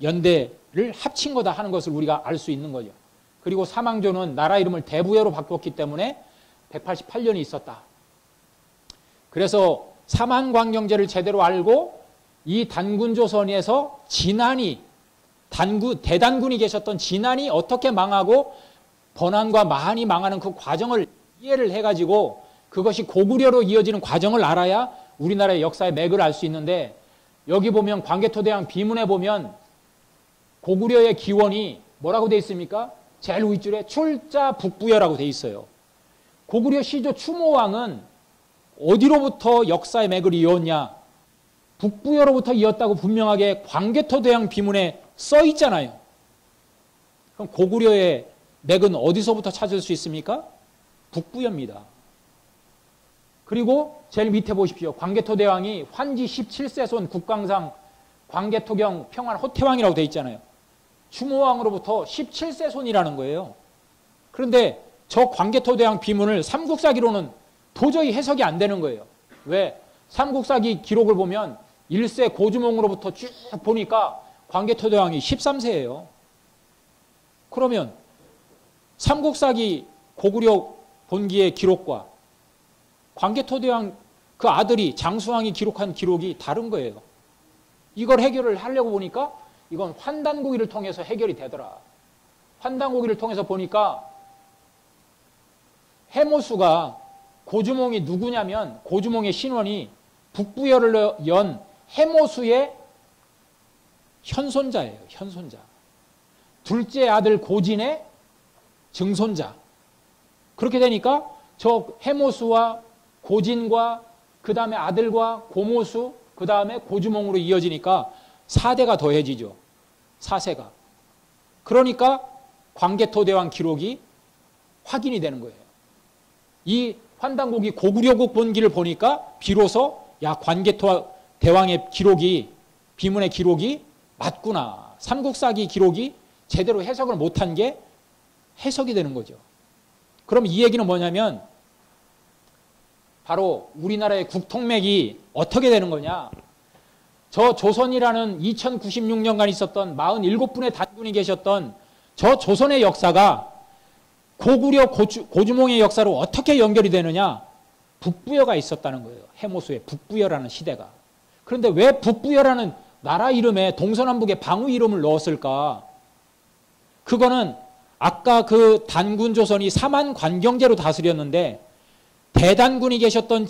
연대를 합친 거다 하는 것을 우리가 알 수 있는 거죠. 그리고 사망조는 나라 이름을 대부여로 바꿨기 때문에 188년이 있었다. 그래서 삼한관경제를 제대로 알고 이 단군조선에서 진안이, 대단군이 계셨던 진안이 어떻게 망하고 번안과 마한이 망하는 그 과정을 이해를 해가지고 그것이 고구려로 이어지는 과정을 알아야 우리나라의 역사의 맥을 알 수 있는데, 여기 보면 광개토대왕 비문에 보면 고구려의 기원이 뭐라고 되어 있습니까? 제일 윗줄에 출자 북부여라고 되어 있어요. 고구려 시조 추모왕은 어디로부터 역사의 맥을 이었냐? 북부여로부터 이었다고 분명하게 광개토대왕 비문에 써 있잖아요. 그럼 고구려의 맥은 어디서부터 찾을 수 있습니까? 북부여입니다. 그리고 제일 밑에 보십시오. 광개토대왕이 환지 17세손 국광상 광개토경 평안 호태왕이라고 되어 있잖아요. 추모왕으로부터 17세손이라는 거예요. 그런데 저 광개토대왕 비문을 삼국사기로는 도저히 해석이 안 되는 거예요. 왜? 삼국사기 기록을 보면 1세 고주몽으로부터 쭉 보니까 광개토대왕이 13세예요. 그러면 삼국사기 고구려 본기의 기록과 광개토대왕 그 아들이 장수왕이 기록한 기록이 다른 거예요. 이걸 해결을 하려고 보니까 이건 환단고기를 통해서 해결이 되더라. 환단고기를 통해서 보니까 해모수가 고주몽이 누구냐면 고주몽의 신원이 북부여를 연 해모수의 현손자예요. 현손자. 둘째 아들 고진의 증손자. 그렇게 되니까 저 해모수와 고진과 그 다음에 아들과 고모수 그 다음에 고주몽으로 이어지니까 4대가 더해지죠. 4세가. 그러니까 광개토대왕 기록이 확인이 되는 거예요. 이 환단고기 고구려국 본기를 보니까 비로소 야 광개토대왕의 기록이 비문의 기록이 맞구나. 삼국사기 기록이 제대로 해석을 못한 게 해석이 되는 거죠. 그럼 이 얘기는 뭐냐면 바로 우리나라의 국통맥이 어떻게 되는 거냐. 저 조선이라는 2096년간 있었던 47분의 단군이 계셨던 저 조선의 역사가 고구려 고주몽의 역사로 어떻게 연결이 되느냐. 북부여가 있었다는 거예요. 해모수의 북부여라는 시대가. 그런데 왜 북부여라는 나라 이름에 동서남북의 방위 이름을 넣었을까? 그거는 아까 그 단군 조선이 사만 관경제로 다스렸는데 대단군이 계셨던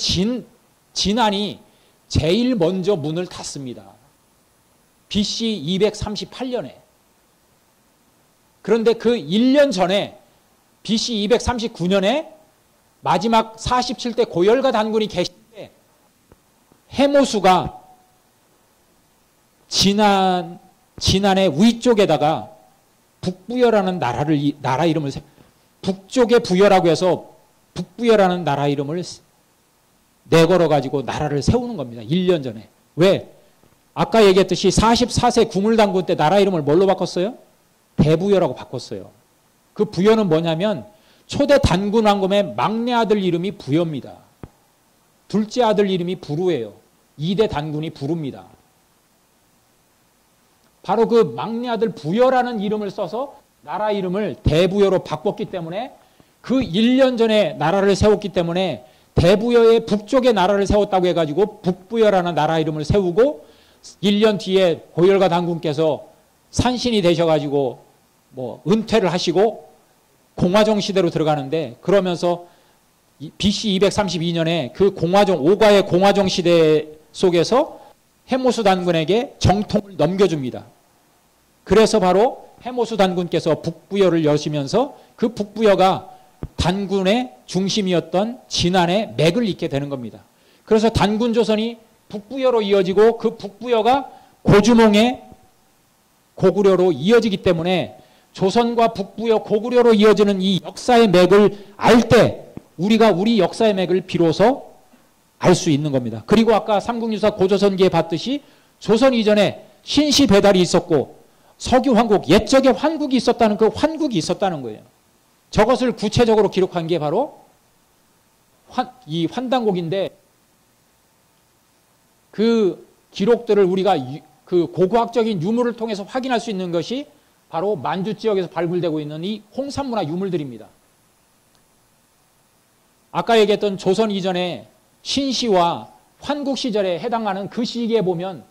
진안이 제일 먼저 문을 닫습니다. BC 238년에. 그런데 그 1년 전에 BC 239년에 마지막 47대 고열가 단군이 계실 때 해모수가 진안의 위쪽에다가 북부여라는 나라 이름을 북쪽의 부여라고 해서 북부여라는 나라 이름을 내걸어 가지고 나라를 세우는 겁니다. 1년 전에. 왜? 아까 얘기했듯이 44세 구물단군 때 나라 이름을 뭘로 바꿨어요? 대부여라고 바꿨어요. 그 부여는 뭐냐면 초대 단군 왕검의 막내 아들 이름이 부여입니다. 둘째 아들 이름이 부루예요. 2대 단군이 부루입니다. 바로 그 막내 아들 부여라는 이름을 써서 나라 이름을 대부여로 바꿨기 때문에 그 1년 전에 나라를 세웠기 때문에 대부여의 북쪽에 나라를 세웠다고 해가지고 북부여라는 나라 이름을 세우고 1년 뒤에 고열가 단군께서 산신이 되셔가지고 뭐 은퇴를 하시고 공화정 시대로 들어가는데 그러면서 BC 232년에 그 공화정 5가의 공화정 시대 속에서 해모수 단군에게 정통을 넘겨줍니다. 그래서 바로 해모수 단군께서 북부여를 여시면서 그 북부여가 단군의 중심이었던 진안의 맥을 잇게 되는 겁니다. 그래서 단군 조선이 북부여로 이어지고 그 북부여가 고주몽의 고구려로 이어지기 때문에 조선과 북부여 고구려로 이어지는 이 역사의 맥을 알 때 우리가 우리 역사의 맥을 비로소 알 수 있는 겁니다. 그리고 아까 삼국유사 고조선기에 봤듯이 조선 이전에 신시 배달이 있었고 석유 황국, 옛적에 환국이 있었다는 그 환국이 있었다는 거예요. 저것을 구체적으로 기록한 게 바로 이 환단곡인데 그 기록들을 우리가 그 고고학적인 유물을 통해서 확인할 수 있는 것이 바로 만주 지역에서 발굴되고 있는 이 홍산문화 유물들입니다. 아까 얘기했던 조선 이전에 신시와 환국 시절에 해당하는 그 시기에 보면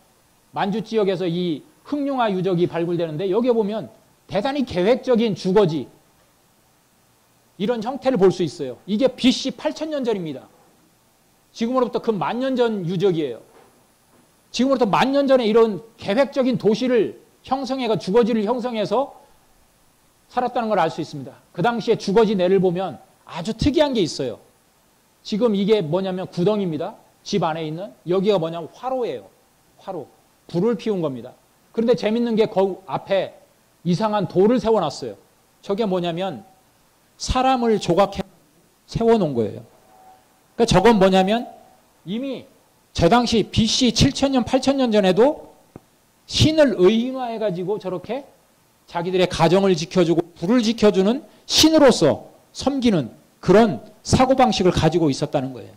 만주 지역에서 이 흑룡화 유적이 발굴되는데 여기에 보면 대단히 계획적인 주거지 이런 형태를 볼 수 있어요. 이게 BC 8000년 전입니다. 지금으로부터 그 10,000년 전 유적이에요. 지금으로부터 10,000년 전에 이런 계획적인 도시를 형성해가 주거지를 형성해서 살았다는 걸 알 수 있습니다. 그 당시에 주거지 내를 보면 아주 특이한 게 있어요. 지금 이게 뭐냐면 구덩이입니다. 집 안에 있는. 여기가 뭐냐면 화로예요. 화로. 불을 피운 겁니다. 그런데 재밌는 게 그 앞에 이상한 돌을 세워놨어요. 저게 뭐냐면 사람을 조각해 세워놓은 거예요. 그러니까 저건 뭐냐면 이미 저 당시 BC 7000년, 8000년 전에도 신을 의인화해가지고 저렇게 자기들의 가정을 지켜주고 불을 지켜주는 신으로서 섬기는 그런 사고방식을 가지고 있었다는 거예요.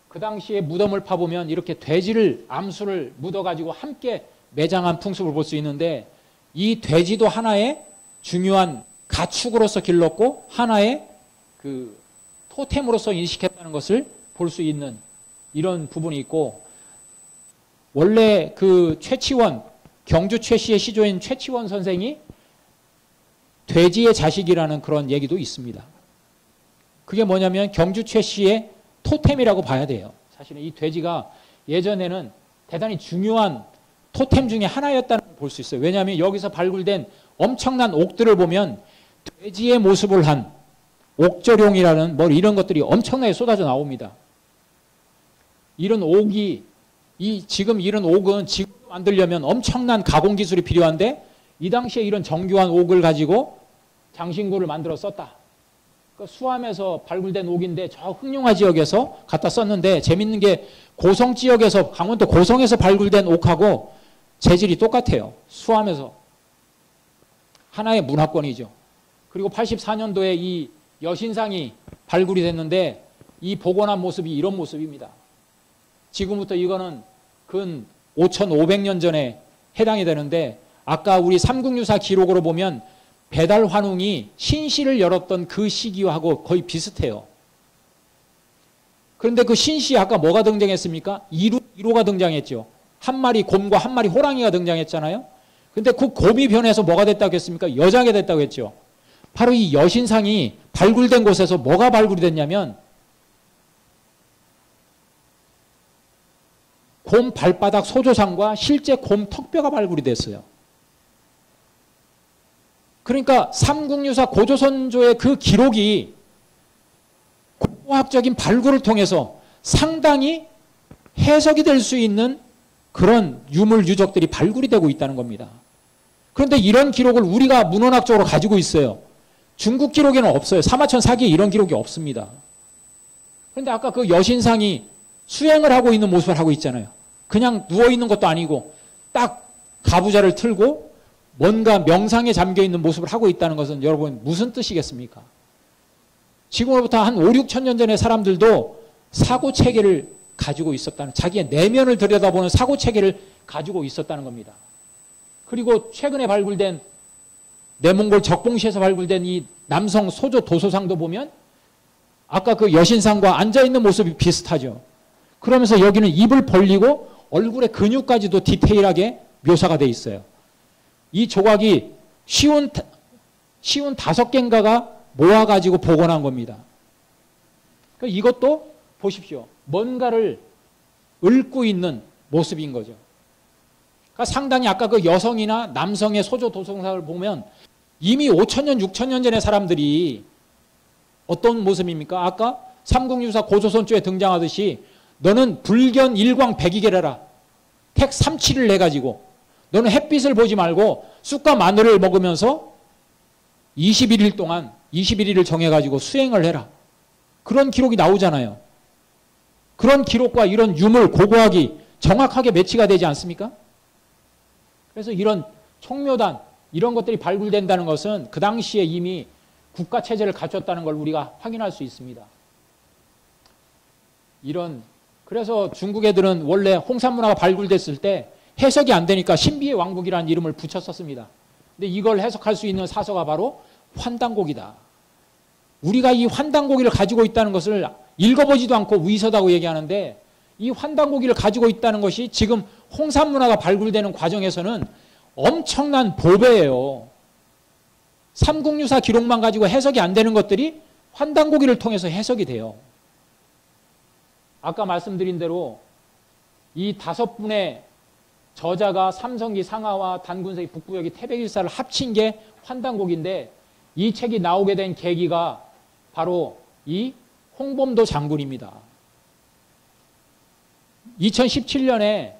그 당시에 무덤을 파보면 이렇게 돼지를 암수를 묻어가지고 함께 매장한 풍습을 볼 수 있는데 이 돼지도 하나의 중요한 가축으로서 길렀고 하나의 그 토템으로서 인식했다는 것을 볼 수 있는 이런 부분이 있고, 원래 그 최치원, 경주 최씨의 시조인 최치원 선생이 돼지의 자식이라는 그런 얘기도 있습니다. 그게 뭐냐면 경주 최씨의 토템이라고 봐야 돼요. 사실은 이 돼지가 예전에는 대단히 중요한 토템 중에 하나였다는 걸 볼 수 있어요. 왜냐하면 여기서 발굴된 엄청난 옥들을 보면 돼지의 모습을 한 옥저룡이라는 뭐 이런 것들이 엄청나게 쏟아져 나옵니다. 이런 옥이, 지금 이런 옥은 지금 만들려면 엄청난 가공 기술이 필요한데 이 당시에 이런 정교한 옥을 가지고 장신구를 만들어 썼다. 그 수암에서 발굴된 옥인데 저 흑룡화 지역에서 갖다 썼는데 재밌는 게 고성 지역에서, 강원도 고성에서 발굴된 옥하고 재질이 똑같아요. 수암에서. 하나의 문화권이죠. 그리고 84년도에 이 여신상이 발굴이 됐는데 이 복원한 모습이 이런 모습입니다. 지금부터 이거는 근 5,500년 전에 해당이 되는데 아까 우리 삼국유사 기록으로 보면 배달 환웅이 신시를 열었던 그 시기하고 거의 비슷해요. 그런데 그 신시에 아까 뭐가 등장했습니까? 1호가 등장했죠. 한 마리 곰과 한 마리 호랑이가 등장했잖아요. 근데 그 곰이 변해서 뭐가 됐다고 했습니까? 여장이 됐다고 했죠. 바로 이 여신상이 발굴된 곳에서 뭐가 발굴이 됐냐면 곰 발바닥 소조상과 실제 곰 턱뼈가 발굴이 됐어요. 그러니까 삼국유사 고조선조의 그 기록이 고고학적인 발굴을 통해서 상당히 해석이 될 수 있는 그런 유물 유적들이 발굴이 되고 있다는 겁니다. 그런데 이런 기록을 우리가 문헌학적으로 가지고 있어요. 중국 기록에는 없어요. 사마천 사기에 이런 기록이 없습니다. 그런데 아까 그 여신상이 수행을 하고 있는 모습을 하고 있잖아요. 그냥 누워있는 것도 아니고 딱 가부좌를 틀고 뭔가 명상에 잠겨있는 모습을 하고 있다는 것은 여러분 무슨 뜻이겠습니까? 지금으로부터 한 5, 6천 년 전의 사람들도 사고체계를 가지고 있었다는, 자기의 내면을 들여다보는 사고체계를 가지고 있었다는 겁니다. 그리고 최근에 발굴된 내몽골 적봉시에서 발굴된 이 남성 소조 도소상도 보면 아까 그 여신상과 앉아있는 모습이 비슷하죠. 그러면서 여기는 입을 벌리고 얼굴의 근육까지도 디테일하게 묘사가 되어 있어요. 이 조각이 쉬운 5개인가가 모아가지고 복원한 겁니다. 그러니까 이것도 보십시오. 뭔가를 읊고 있는 모습인 거죠. 그러니까 상당히 아까 그 여성이나 남성의 소조 도성상을 보면 이미 5,000년, 6,000년 전의 사람들이 어떤 모습입니까? 아까 삼국유사 고조선조에 등장하듯이 너는 불견 일광 백이계라라. 택 3치를 내가지고 너는 햇빛을 보지 말고 쑥과 마늘을 먹으면서 21일 동안 21일을 정해가지고 수행을 해라. 그런 기록이 나오잖아요. 그런 기록과 이런 유물, 고고학이 정확하게 매치가 되지 않습니까? 그래서 이런 총묘단, 이런 것들이 발굴된다는 것은 그 당시에 이미 국가체제를 갖췄다는 걸 우리가 확인할 수 있습니다. 그래서 중국 애들은 원래 홍산문화가 발굴됐을 때 해석이 안 되니까 신비의 왕국이라는 이름을 붙였었습니다. 근데 이걸 해석할 수 있는 사서가 바로 환단곡이다. 우리가 이 환단곡이를 가지고 있다는 것을 읽어보지도 않고 위서다고 얘기하는데 이 환단곡이를 가지고 있다는 것이 지금 홍산문화가 발굴되는 과정에서는 엄청난 보배예요. 삼국유사 기록만 가지고 해석이 안 되는 것들이 환단곡이를 통해서 해석이 돼요. 아까 말씀드린 대로 이 5분의 저자가 삼성기 상하와 단군세기 북부여기 태백일사를 합친 게 환단곡인데 이 책이 나오게 된 계기가 바로 이 홍범도 장군입니다. 2017년에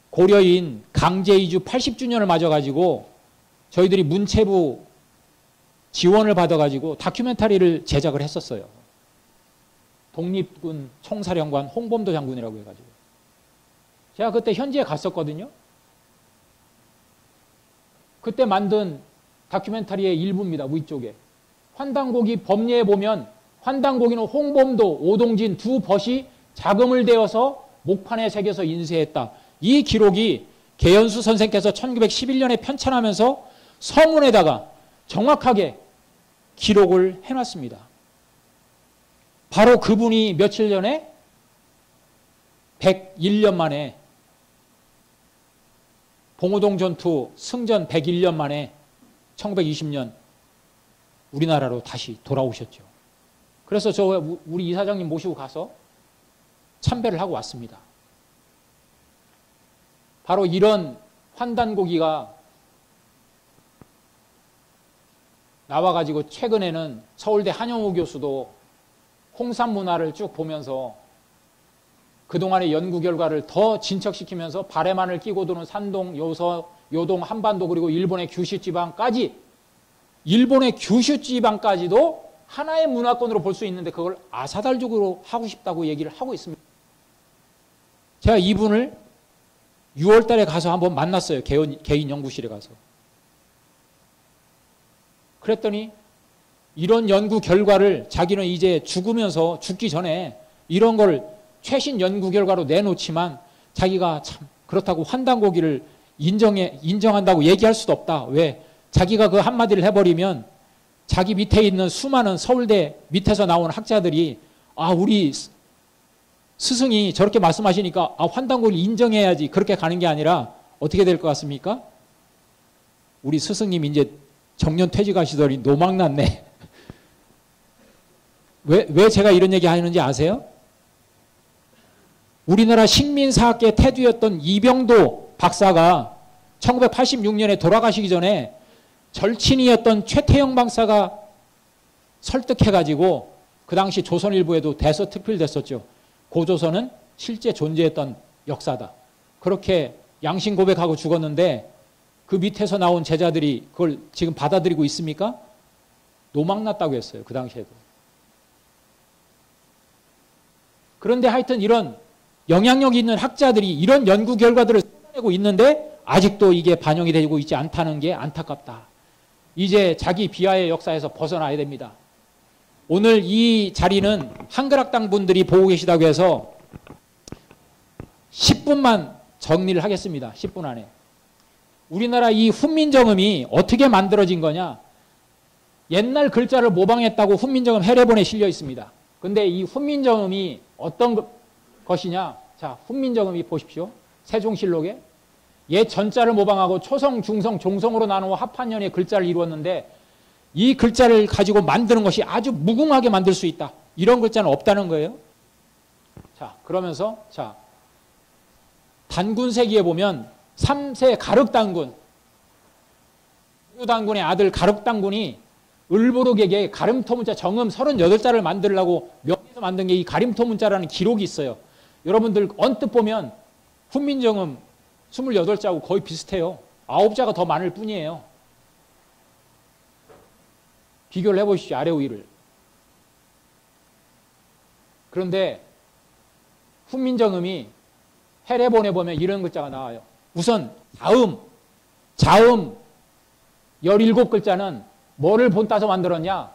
고려인 강제이주 80주년을 맞아가지고 저희들이 문체부 지원을 받아가지고 다큐멘터리를 제작을 했었어요. 독립군 총사령관 홍범도 장군이라고 해가지고. 제가 그때 현지에 갔었거든요. 그때 만든 다큐멘터리의 일부입니다. 위쪽에. 환단곡이 법례에 보면 환단곡이는 홍범도, 오동진 두 벗이 자금을 대어서 목판에 새겨서 인쇄했다. 이 기록이 개연수 선생께서 1911년에 편찬하면서 서문에다가 정확하게 기록을 해놨습니다. 바로 그분이 며칠 전에 101년 만에 봉오동 전투 승전 101년 만에 1920년 우리나라로 다시 돌아오셨죠. 그래서 우리 이사장님 모시고 가서 참배를 하고 왔습니다. 바로 이런 환단고기가 나와가지고 최근에는 서울대 한영우 교수도 홍산 문화를 쭉 보면서 그동안의 연구 결과를 더 진척시키면서 발에만을 끼고 도는 산동, 요동, 한반도 그리고 일본의 규슈 지방까지 일본의 규슈 지방까지도 하나의 문화권으로 볼 수 있는데 그걸 아사달적으로 하고 싶다고 얘기를 하고 있습니다. 제가 이분을 6월 달에 가서 한번 만났어요. 개인 연구실에 가서. 그랬더니 이런 연구 결과를 자기는 이제 죽기 전에 이런 걸 최신 연구 결과로 내놓지만 자기가 참 그렇다고 환단고기를 인정한다고 얘기할 수도 없다. 왜? 자기가 그 한마디를 해버리면 자기 밑에 있는 수많은 서울대 밑에서 나온 학자들이 우리 스승이 저렇게 말씀하시니까 환단고기를 인정해야지 그렇게 가는 게 아니라 어떻게 될 것 같습니까? 우리 스승님 이제 정년 퇴직하시더니 노망났네. 왜 제가 이런 얘기 하는지 아세요? 우리나라 식민사학계 태두였던 이병도 박사가 1986년에 돌아가시기 전에 절친이었던 최태영 박사가 설득해가지고 그 당시 조선일보에도 대서특필됐었죠. 고조선은 실제 존재했던 역사다. 그렇게 양심 고백하고 죽었는데 그 밑에서 나온 제자들이 그걸 지금 받아들이고 있습니까? 노망났다고 했어요. 그 당시에도. 그런데 하여튼 이런 영향력 있는 학자들이 이런 연구 결과들을 쏟아내고 있는데 아직도 이게 반영이 되고 있지 않다는 게 안타깝다. 이제 자기 비하의 역사에서 벗어나야 됩니다. 오늘 이 자리는 한글학당 분들이 보고 계시다고 해서 10분만 정리를 하겠습니다. 10분 안에. 우리나라 이 훈민정음이 어떻게 만들어진 거냐? 옛날 글자를 모방했다고 훈민정음 해례본에 실려 있습니다. 근데 이 훈민정음이 어떤 것이냐? 자, 훈민정음이 보십시오. 세종실록에. 옛 전자를 모방하고 초성, 중성, 종성으로 나누어 합한년의 글자를 이루었는데 이 글자를 가지고 만드는 것이 아주 무궁하게 만들 수 있다. 이런 글자는 없다는 거예요. 자, 그러면서 자, 단군세기에 보면 3세 가륵단군, 단군의 아들 가륵단군이 을보록에게 가림토 문자 정음 38자를 만들려고 명에서 만든 게 이 가림토 문자라는 기록이 있어요. 여러분들 언뜻 보면 훈민정음 28자하고 거의 비슷해요. 9자가 더 많을 뿐이에요. 비교를 해보시죠. 아래 위를. 그런데 훈민정음이 해례본에 보면 이런 글자가 나와요. 우선 자음 17글자는 뭐를 본따서 만들었냐?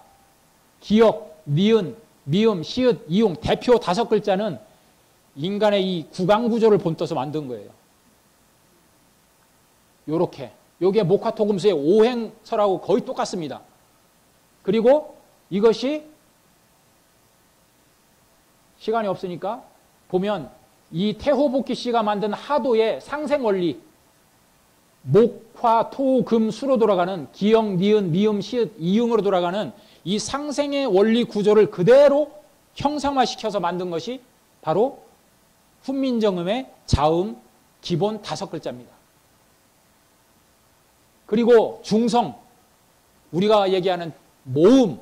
기역, 니은, 미음, 시읒, 이용, 대표 5글자는 인간의 이 구강구조를 본떠서 만든 거예요. 요렇게. 요게 목화토금수의 오행설하고 거의 똑같습니다. 그리고 이것이 시간이 없으니까 보면 이 태호복기 씨가 만든 하도의 상생원리 목, 화, 토, 금, 수로 돌아가는 기역, 니은, 미음, 시읒, 이응으로 돌아가는 이 상생의 원리 구조를 그대로 형상화시켜서 만든 것이 바로 훈민정음의 자음 기본 5글자입니다. 그리고 중성, 우리가 얘기하는 모음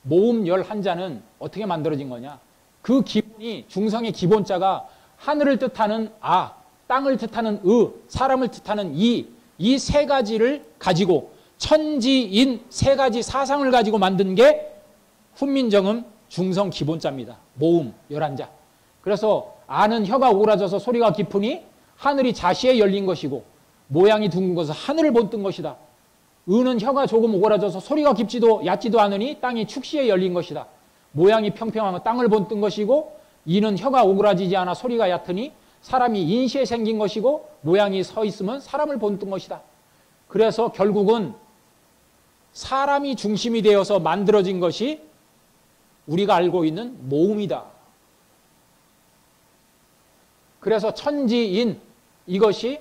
11자는 어떻게 만들어진 거냐? 그 기본이 중성의 기본자가 하늘을 뜻하는 아, 땅을 뜻하는 사람을 뜻하는 이 세 가지를 가지고 천지인 3가지 사상을 가지고 만든 게 훈민정음 중성 기본자입니다. 모음 11자. 그래서 아는 혀가 오그라져서 소리가 깊으니 하늘이 자시에 열린 것이고 모양이 둥근 것은 하늘을 본뜬 것이다. 은은 혀가 조금 오그라져서 소리가 깊지도 얕지도 않으니 땅이 축시에 열린 것이다. 모양이 평평하면 땅을 본뜬 것이고 이는 혀가 오그라지지 않아 소리가 얕으니 사람이 인시에 생긴 것이고 모양이 서 있으면 사람을 본 것이다. 그래서 결국은 사람이 중심이 되어서 만들어진 것이 우리가 알고 있는 모음이다. 그래서 천지인 이것이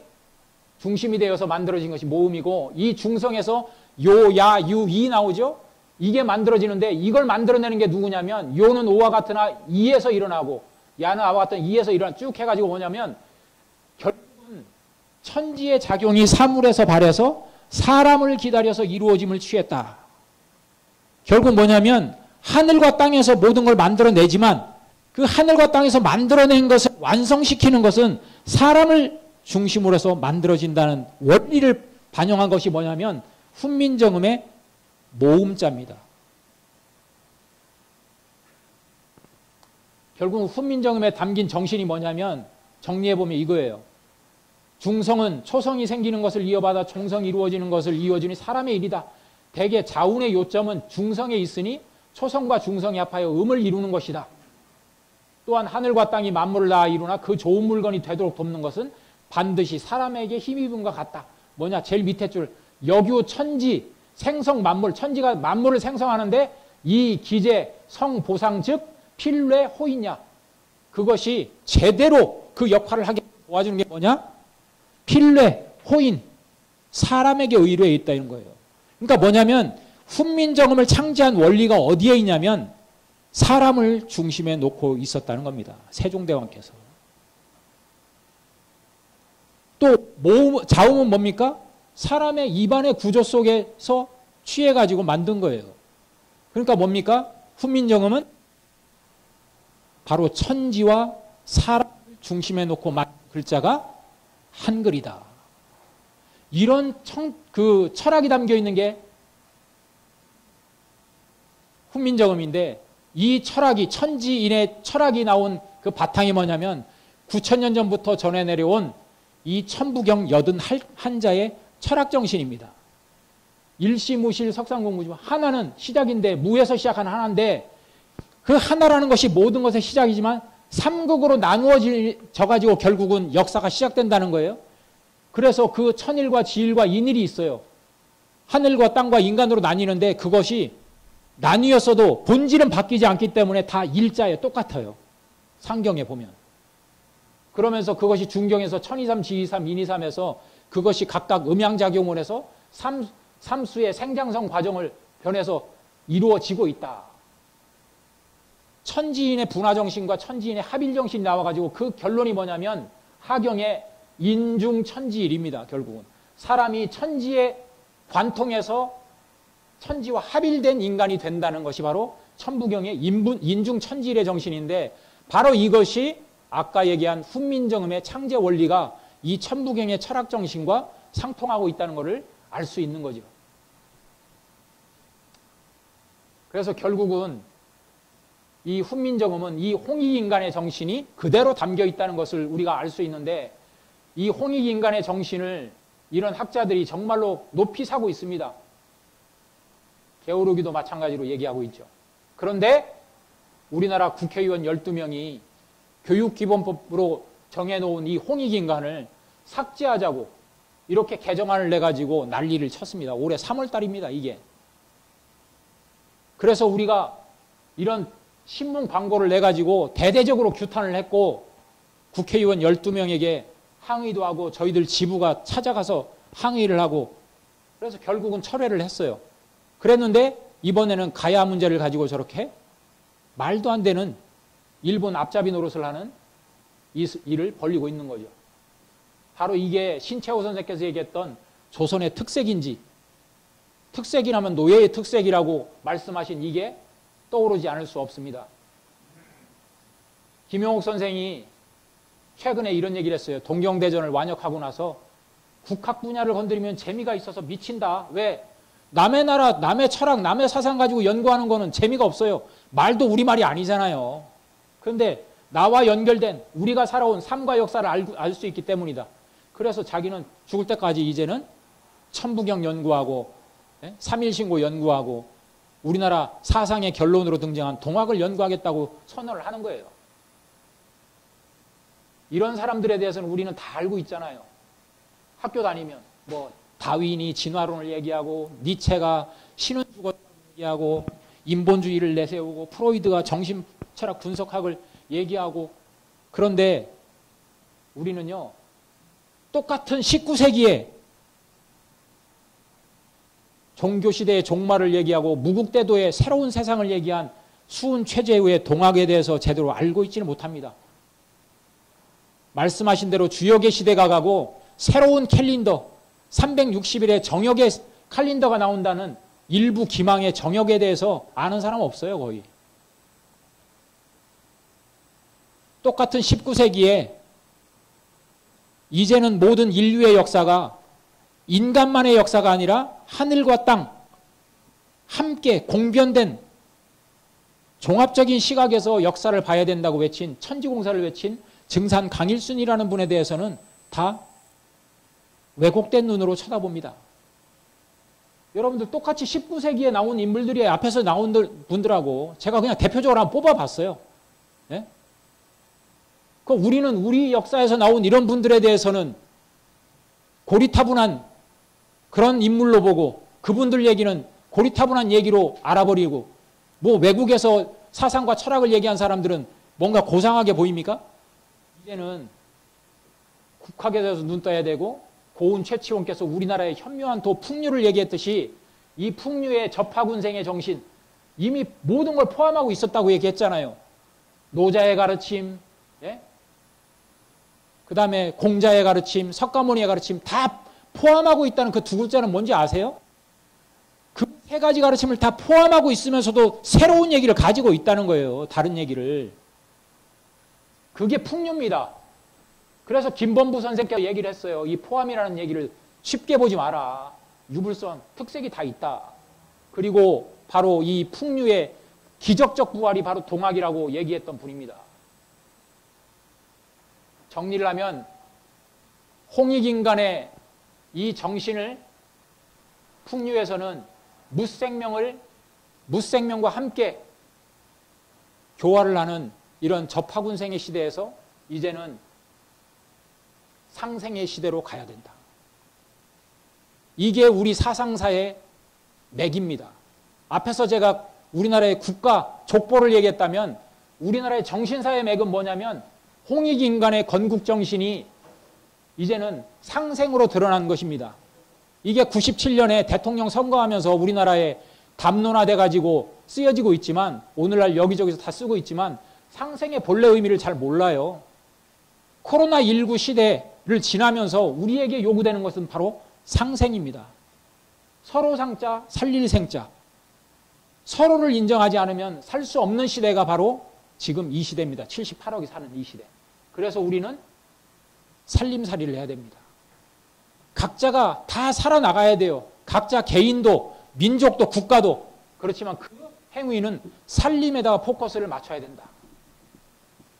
중심이 되어서 만들어진 것이 모음이고 이 중성에서 요, 야, 유, 이 나오죠. 이게 만들어지는데 이걸 만들어내는 게 누구냐면 요는 오와 같으나 이에서 일어나고 야는 아와 같은 이에서 일어나 쭉 해가지고 뭐냐면 결국은 천지의 작용이 사물에서 발해서 사람을 기다려서 이루어짐을 취했다. 결국 뭐냐면 하늘과 땅에서 모든 걸 만들어내지만 그 하늘과 땅에서 만들어낸 것을 완성시키는 것은 사람을 중심으로 해서 만들어진다는 원리를 반영한 것이 뭐냐면 훈민정음의 모음자입니다. 결국 훈민정음에 담긴 정신이 뭐냐면 정리해보면 이거예요. 중성은 초성이 생기는 것을 이어받아 총성이 이루어지는 것을 이어주니 사람의 일이다. 대개 자운의 요점은 중성에 있으니 초성과 중성이 합하여 음을 이루는 것이다. 또한 하늘과 땅이 만물을 낳아 이루나 그 좋은 물건이 되도록 돕는 것은 반드시 사람에게 힘입음과 같다. 뭐냐? 제일 밑에 줄 역유 천지 생성 만물 천지가 만물을 생성하는데 이 기재 성보상 즉 필뢰 호인냐 그것이 제대로 그 역할을 하게 도와주는 게 뭐냐? 필뢰 호인 사람에게 의뢰해 있다 이런 거예요. 그러니까 뭐냐면 훈민정음을 창제한 원리가 어디에 있냐면 사람을 중심에 놓고 있었다는 겁니다. 세종대왕께서. 또 모음, 자음은 뭡니까? 사람의 입안의 구조 속에서 취해가지고 만든 거예요. 그러니까 뭡니까? 훈민정음은 바로 천지와 사람을 중심에 놓고 만든 글자가 한글이다. 이런 철학이 담겨 있는 게 훈민정음인데 이 철학이 천지인의 철학이 나온 그 바탕이 뭐냐면 9,000년 전부터 전해 내려온 이 천부경 81자의 철학 정신입니다. 일시무실 석상공무지만 하나는 시작인데 무에서 시작한 하나인데 그 하나라는 것이 모든 것의 시작이지만 삼극으로 나누어져 가지고 결국은 역사가 시작된다는 거예요. 그래서 그 천일과 지일과 인일이 있어요. 하늘과 땅과 인간으로 나뉘는데 그것이 나뉘었어도 본질은 바뀌지 않기 때문에 다 일자예요. 똑같아요. 상경에 보면. 그러면서 그것이 중경에서 천이삼, 지이삼, 인이삼에서 그것이 각각 음양작용을 해서 삼수의 생장성 과정을 변해서 이루어지고 있다. 천지인의 분화정신과 천지인의 합일정신이 나와가지고 그 결론이 뭐냐면 하경의 인중천지일입니다. 결국은. 사람이 천지에 관통해서 천지와 합일된 인간이 된다는 것이 바로 천부경의 인중천지일의 정신인데 바로 이것이 아까 얘기한 훈민정음의 창제 원리가 이 천부경의 철학 정신과 상통하고 있다는 것을 알 수 있는 거죠. 그래서 결국은 이 훈민정음은 이 홍익인간의 정신이 그대로 담겨 있다는 것을 우리가 알 수 있는데 이 홍익인간의 정신을 이런 학자들이 정말로 높이 사고 있습니다. 게오르기도 마찬가지로 얘기하고 있죠. 그런데 우리나라 국회의원 12명이 교육기본법으로 정해놓은 이 홍익인간을 삭제하자고 이렇게 개정안을 내가지고 난리를 쳤습니다. 올해 3월 달입니다. 이게. 그래서 우리가 이런 신문 광고를 내가지고 대대적으로 규탄을 했고 국회의원 12명에게 항의도 하고 저희들 지부가 찾아가서 항의를 하고 그래서 결국은 철회를 했어요. 그랬는데 이번에는 가야 문제를 가지고 저렇게 말도 안 되는 일본 앞잡이 노릇을 하는 이 일을 벌이고 있는 거죠. 바로 이게 신채호 선생께서 얘기했던 조선의 특색인지 특색이라면 노예의 특색이라고 말씀하신 이게 떠오르지 않을 수 없습니다. 김용옥 선생이 최근에 이런 얘기를 했어요. 동경대전을 완역하고 나서 국학 분야를 건드리면 재미가 있어서 미친다. 왜? 남의 나라, 남의 철학, 남의 사상 가지고 연구하는 거는 재미가 없어요. 말도 우리말이 아니잖아요. 그런데 나와 연결된 우리가 살아온 삶과 역사를 알 수 있기 때문이다. 그래서 자기는 죽을 때까지 이제는 천부경 연구하고 3.1신고 연구하고 우리나라 사상의 결론으로 등장한 동학을 연구하겠다고 선언을 하는 거예요. 이런 사람들에 대해서는 우리는 다 알고 있잖아요. 학교 다니면 뭐 다윈이 진화론을 얘기하고 니체가 신은 죽었다고 얘기하고 인본주의를 내세우고 프로이드가 정신철학 분석학을 얘기하고 그런데 우리는요 똑같은 19세기에 종교시대의 종말을 얘기하고 무국대도의 새로운 세상을 얘기한 수은 최재우의 동학에 대해서 제대로 알고 있지는 못합니다. 말씀하신 대로 주역의 시대가 가고 새로운 캘린더 360일의 정역의 캘린더가 나온다는 일부 기망의 정역에 대해서 아는 사람 없어요. 거의. 똑같은 19세기에 이제는 모든 인류의 역사가 인간만의 역사가 아니라 하늘과 땅 함께 공변된 종합적인 시각에서 역사를 봐야 된다고 외친 천지공사를 외친 증산 강일순이라는 분에 대해서는 다 왜곡된 눈으로 쳐다봅니다. 여러분들 똑같이 19세기에 나온 인물들이 앞에서 나온 분들하고 제가 그냥 대표적으로 한번 뽑아봤어요. 예? 우리는 우리 역사에서 나온 이런 분들에 대해서는 고리타분한 그런 인물로 보고 그분들 얘기는 고리타분한 얘기로 알아버리고 뭐 외국에서 사상과 철학을 얘기한 사람들은 뭔가 고상하게 보입니까? 이제는 국학에 대해서 눈 떠야 되고 고운 최치원께서 우리나라의 현묘한 도 풍류를 얘기했듯이 이 풍류의 접하군생의 정신 이미 모든 걸 포함하고 있었다고 얘기했잖아요. 노자의 가르침, 예? 그 다음에 공자의 가르침, 석가모니의 가르침 다 포함하고 있다는 그 두 글자는 뭔지 아세요? 그 세 가지 가르침을 다 포함하고 있으면서도 새로운 얘기를 가지고 있다는 거예요. 다른 얘기를. 그게 풍류입니다. 그래서 김범부 선생께서 얘기를 했어요. 이 포함이라는 얘기를 쉽게 보지 마라. 유불선, 특색이 다 있다. 그리고 바로 이 풍류의 기적적 부활이 바로 동학이라고 얘기했던 분입니다. 정리를 하면 홍익인간의 이 정신을 풍류에서는 무생명과 함께 교화를 하는 이런 접하군생의 시대에서 이제는 상생의 시대로 가야 된다. 이게 우리 사상사의 맥입니다. 앞에서 제가 우리나라의 국가 족보를 얘기했다면 우리나라의 정신사의 맥은 뭐냐면 홍익인간의 건국정신이 이제는 상생으로 드러난 것입니다. 이게 97년에 대통령 선거하면서 우리나라에 담론화돼 가지고 쓰여지고 있지만 오늘날 여기저기서 다 쓰고 있지만 상생의 본래 의미를 잘 몰라요. 코로나19 시대를 지나면서 우리에게 요구되는 것은 바로 상생입니다. 서로 상자, 살릴 생자. 서로를 인정하지 않으면 살 수 없는 시대가 바로 지금 이 시대입니다. 78억이 사는 이 시대. 그래서 우리는 살림살이를 해야 됩니다. 각자가 다 살아나가야 돼요. 각자 개인도 민족도 국가도. 그렇지만 그 행위는 살림에다가 포커스를 맞춰야 된다.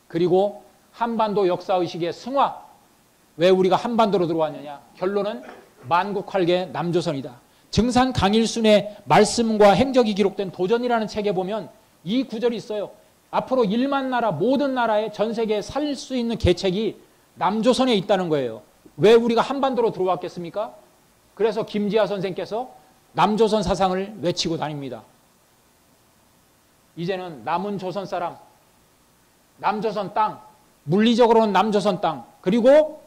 그리고 한반도 역사의식의 승화. 왜 우리가 한반도로 들어왔느냐. 결론은 만국활개 남조선이다. 증산 강일순의 말씀과 행적이 기록된 도전이라는 책에 보면 이 구절이 있어요. 앞으로 1만 나라 모든 나라에 전 세계에 살 수 있는 계책이 남조선에 있다는 거예요. 왜 우리가 한반도로 들어왔겠습니까? 그래서 김지하 선생께서 남조선 사상을 외치고 다닙니다. 이제는 남은 조선 사람, 남조선 땅, 물리적으로는 남조선 땅, 그리고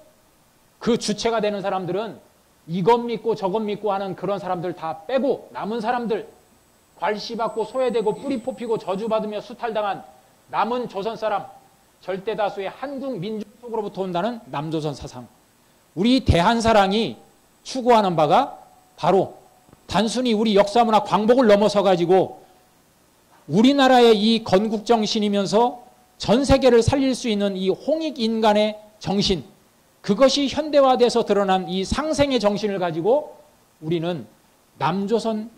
그 주체가 되는 사람들은 이것 믿고 저것 믿고 하는 그런 사람들 다 빼고 남은 사람들, 괄시받고 소외되고 뿌리 뽑히고 저주받으며 수탈당한 남은 조선 사람, 절대다수의 한국 민족 속으로부터 온다는 남조선 사상. 우리 대한사랑이 추구하는 바가 바로 단순히 우리 역사문화 광복을 넘어서 가지고 우리나라의 이 건국정신이면서 전 세계를 살릴 수 있는 이 홍익인간의 정신, 그것이 현대화돼서 드러난 이 상생의 정신을 가지고 우리는 남조선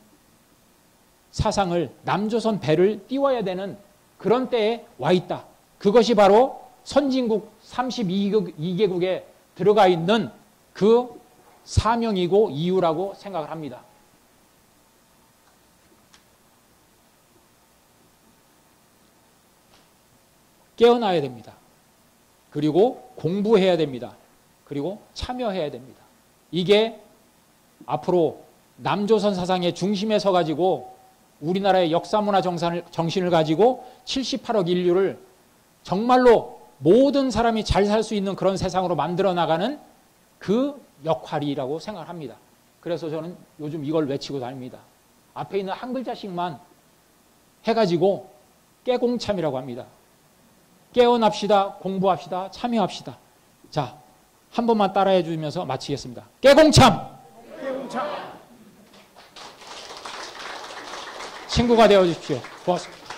사상을, 남조선 배를 띄워야 되는 그런 때에 와 있다. 그것이 바로 선진국 32개국에 들어가 있는 그 사명이고 이유라고 생각을 합니다. 깨어나야 됩니다. 그리고 공부해야 됩니다. 그리고 참여해야 됩니다. 이게 앞으로 남조선 사상의 중심에 서가지고 우리나라의 역사문화 정신을 가지고 78억 인류를 정말로 모든 사람이 잘 살 수 있는 그런 세상으로 만들어 나가는 그 역할이라고 생각합니다. 그래서 저는 요즘 이걸 외치고 다닙니다. 앞에 있는 한 글자씩만 해가지고 깨공참이라고 합니다. 깨어납시다, 공부합시다, 참여합시다. 자, 한 번만 따라해 주면서 마치겠습니다. 깨공참! 깨공참! 친구가 되어 주십시오. 고맙습니다.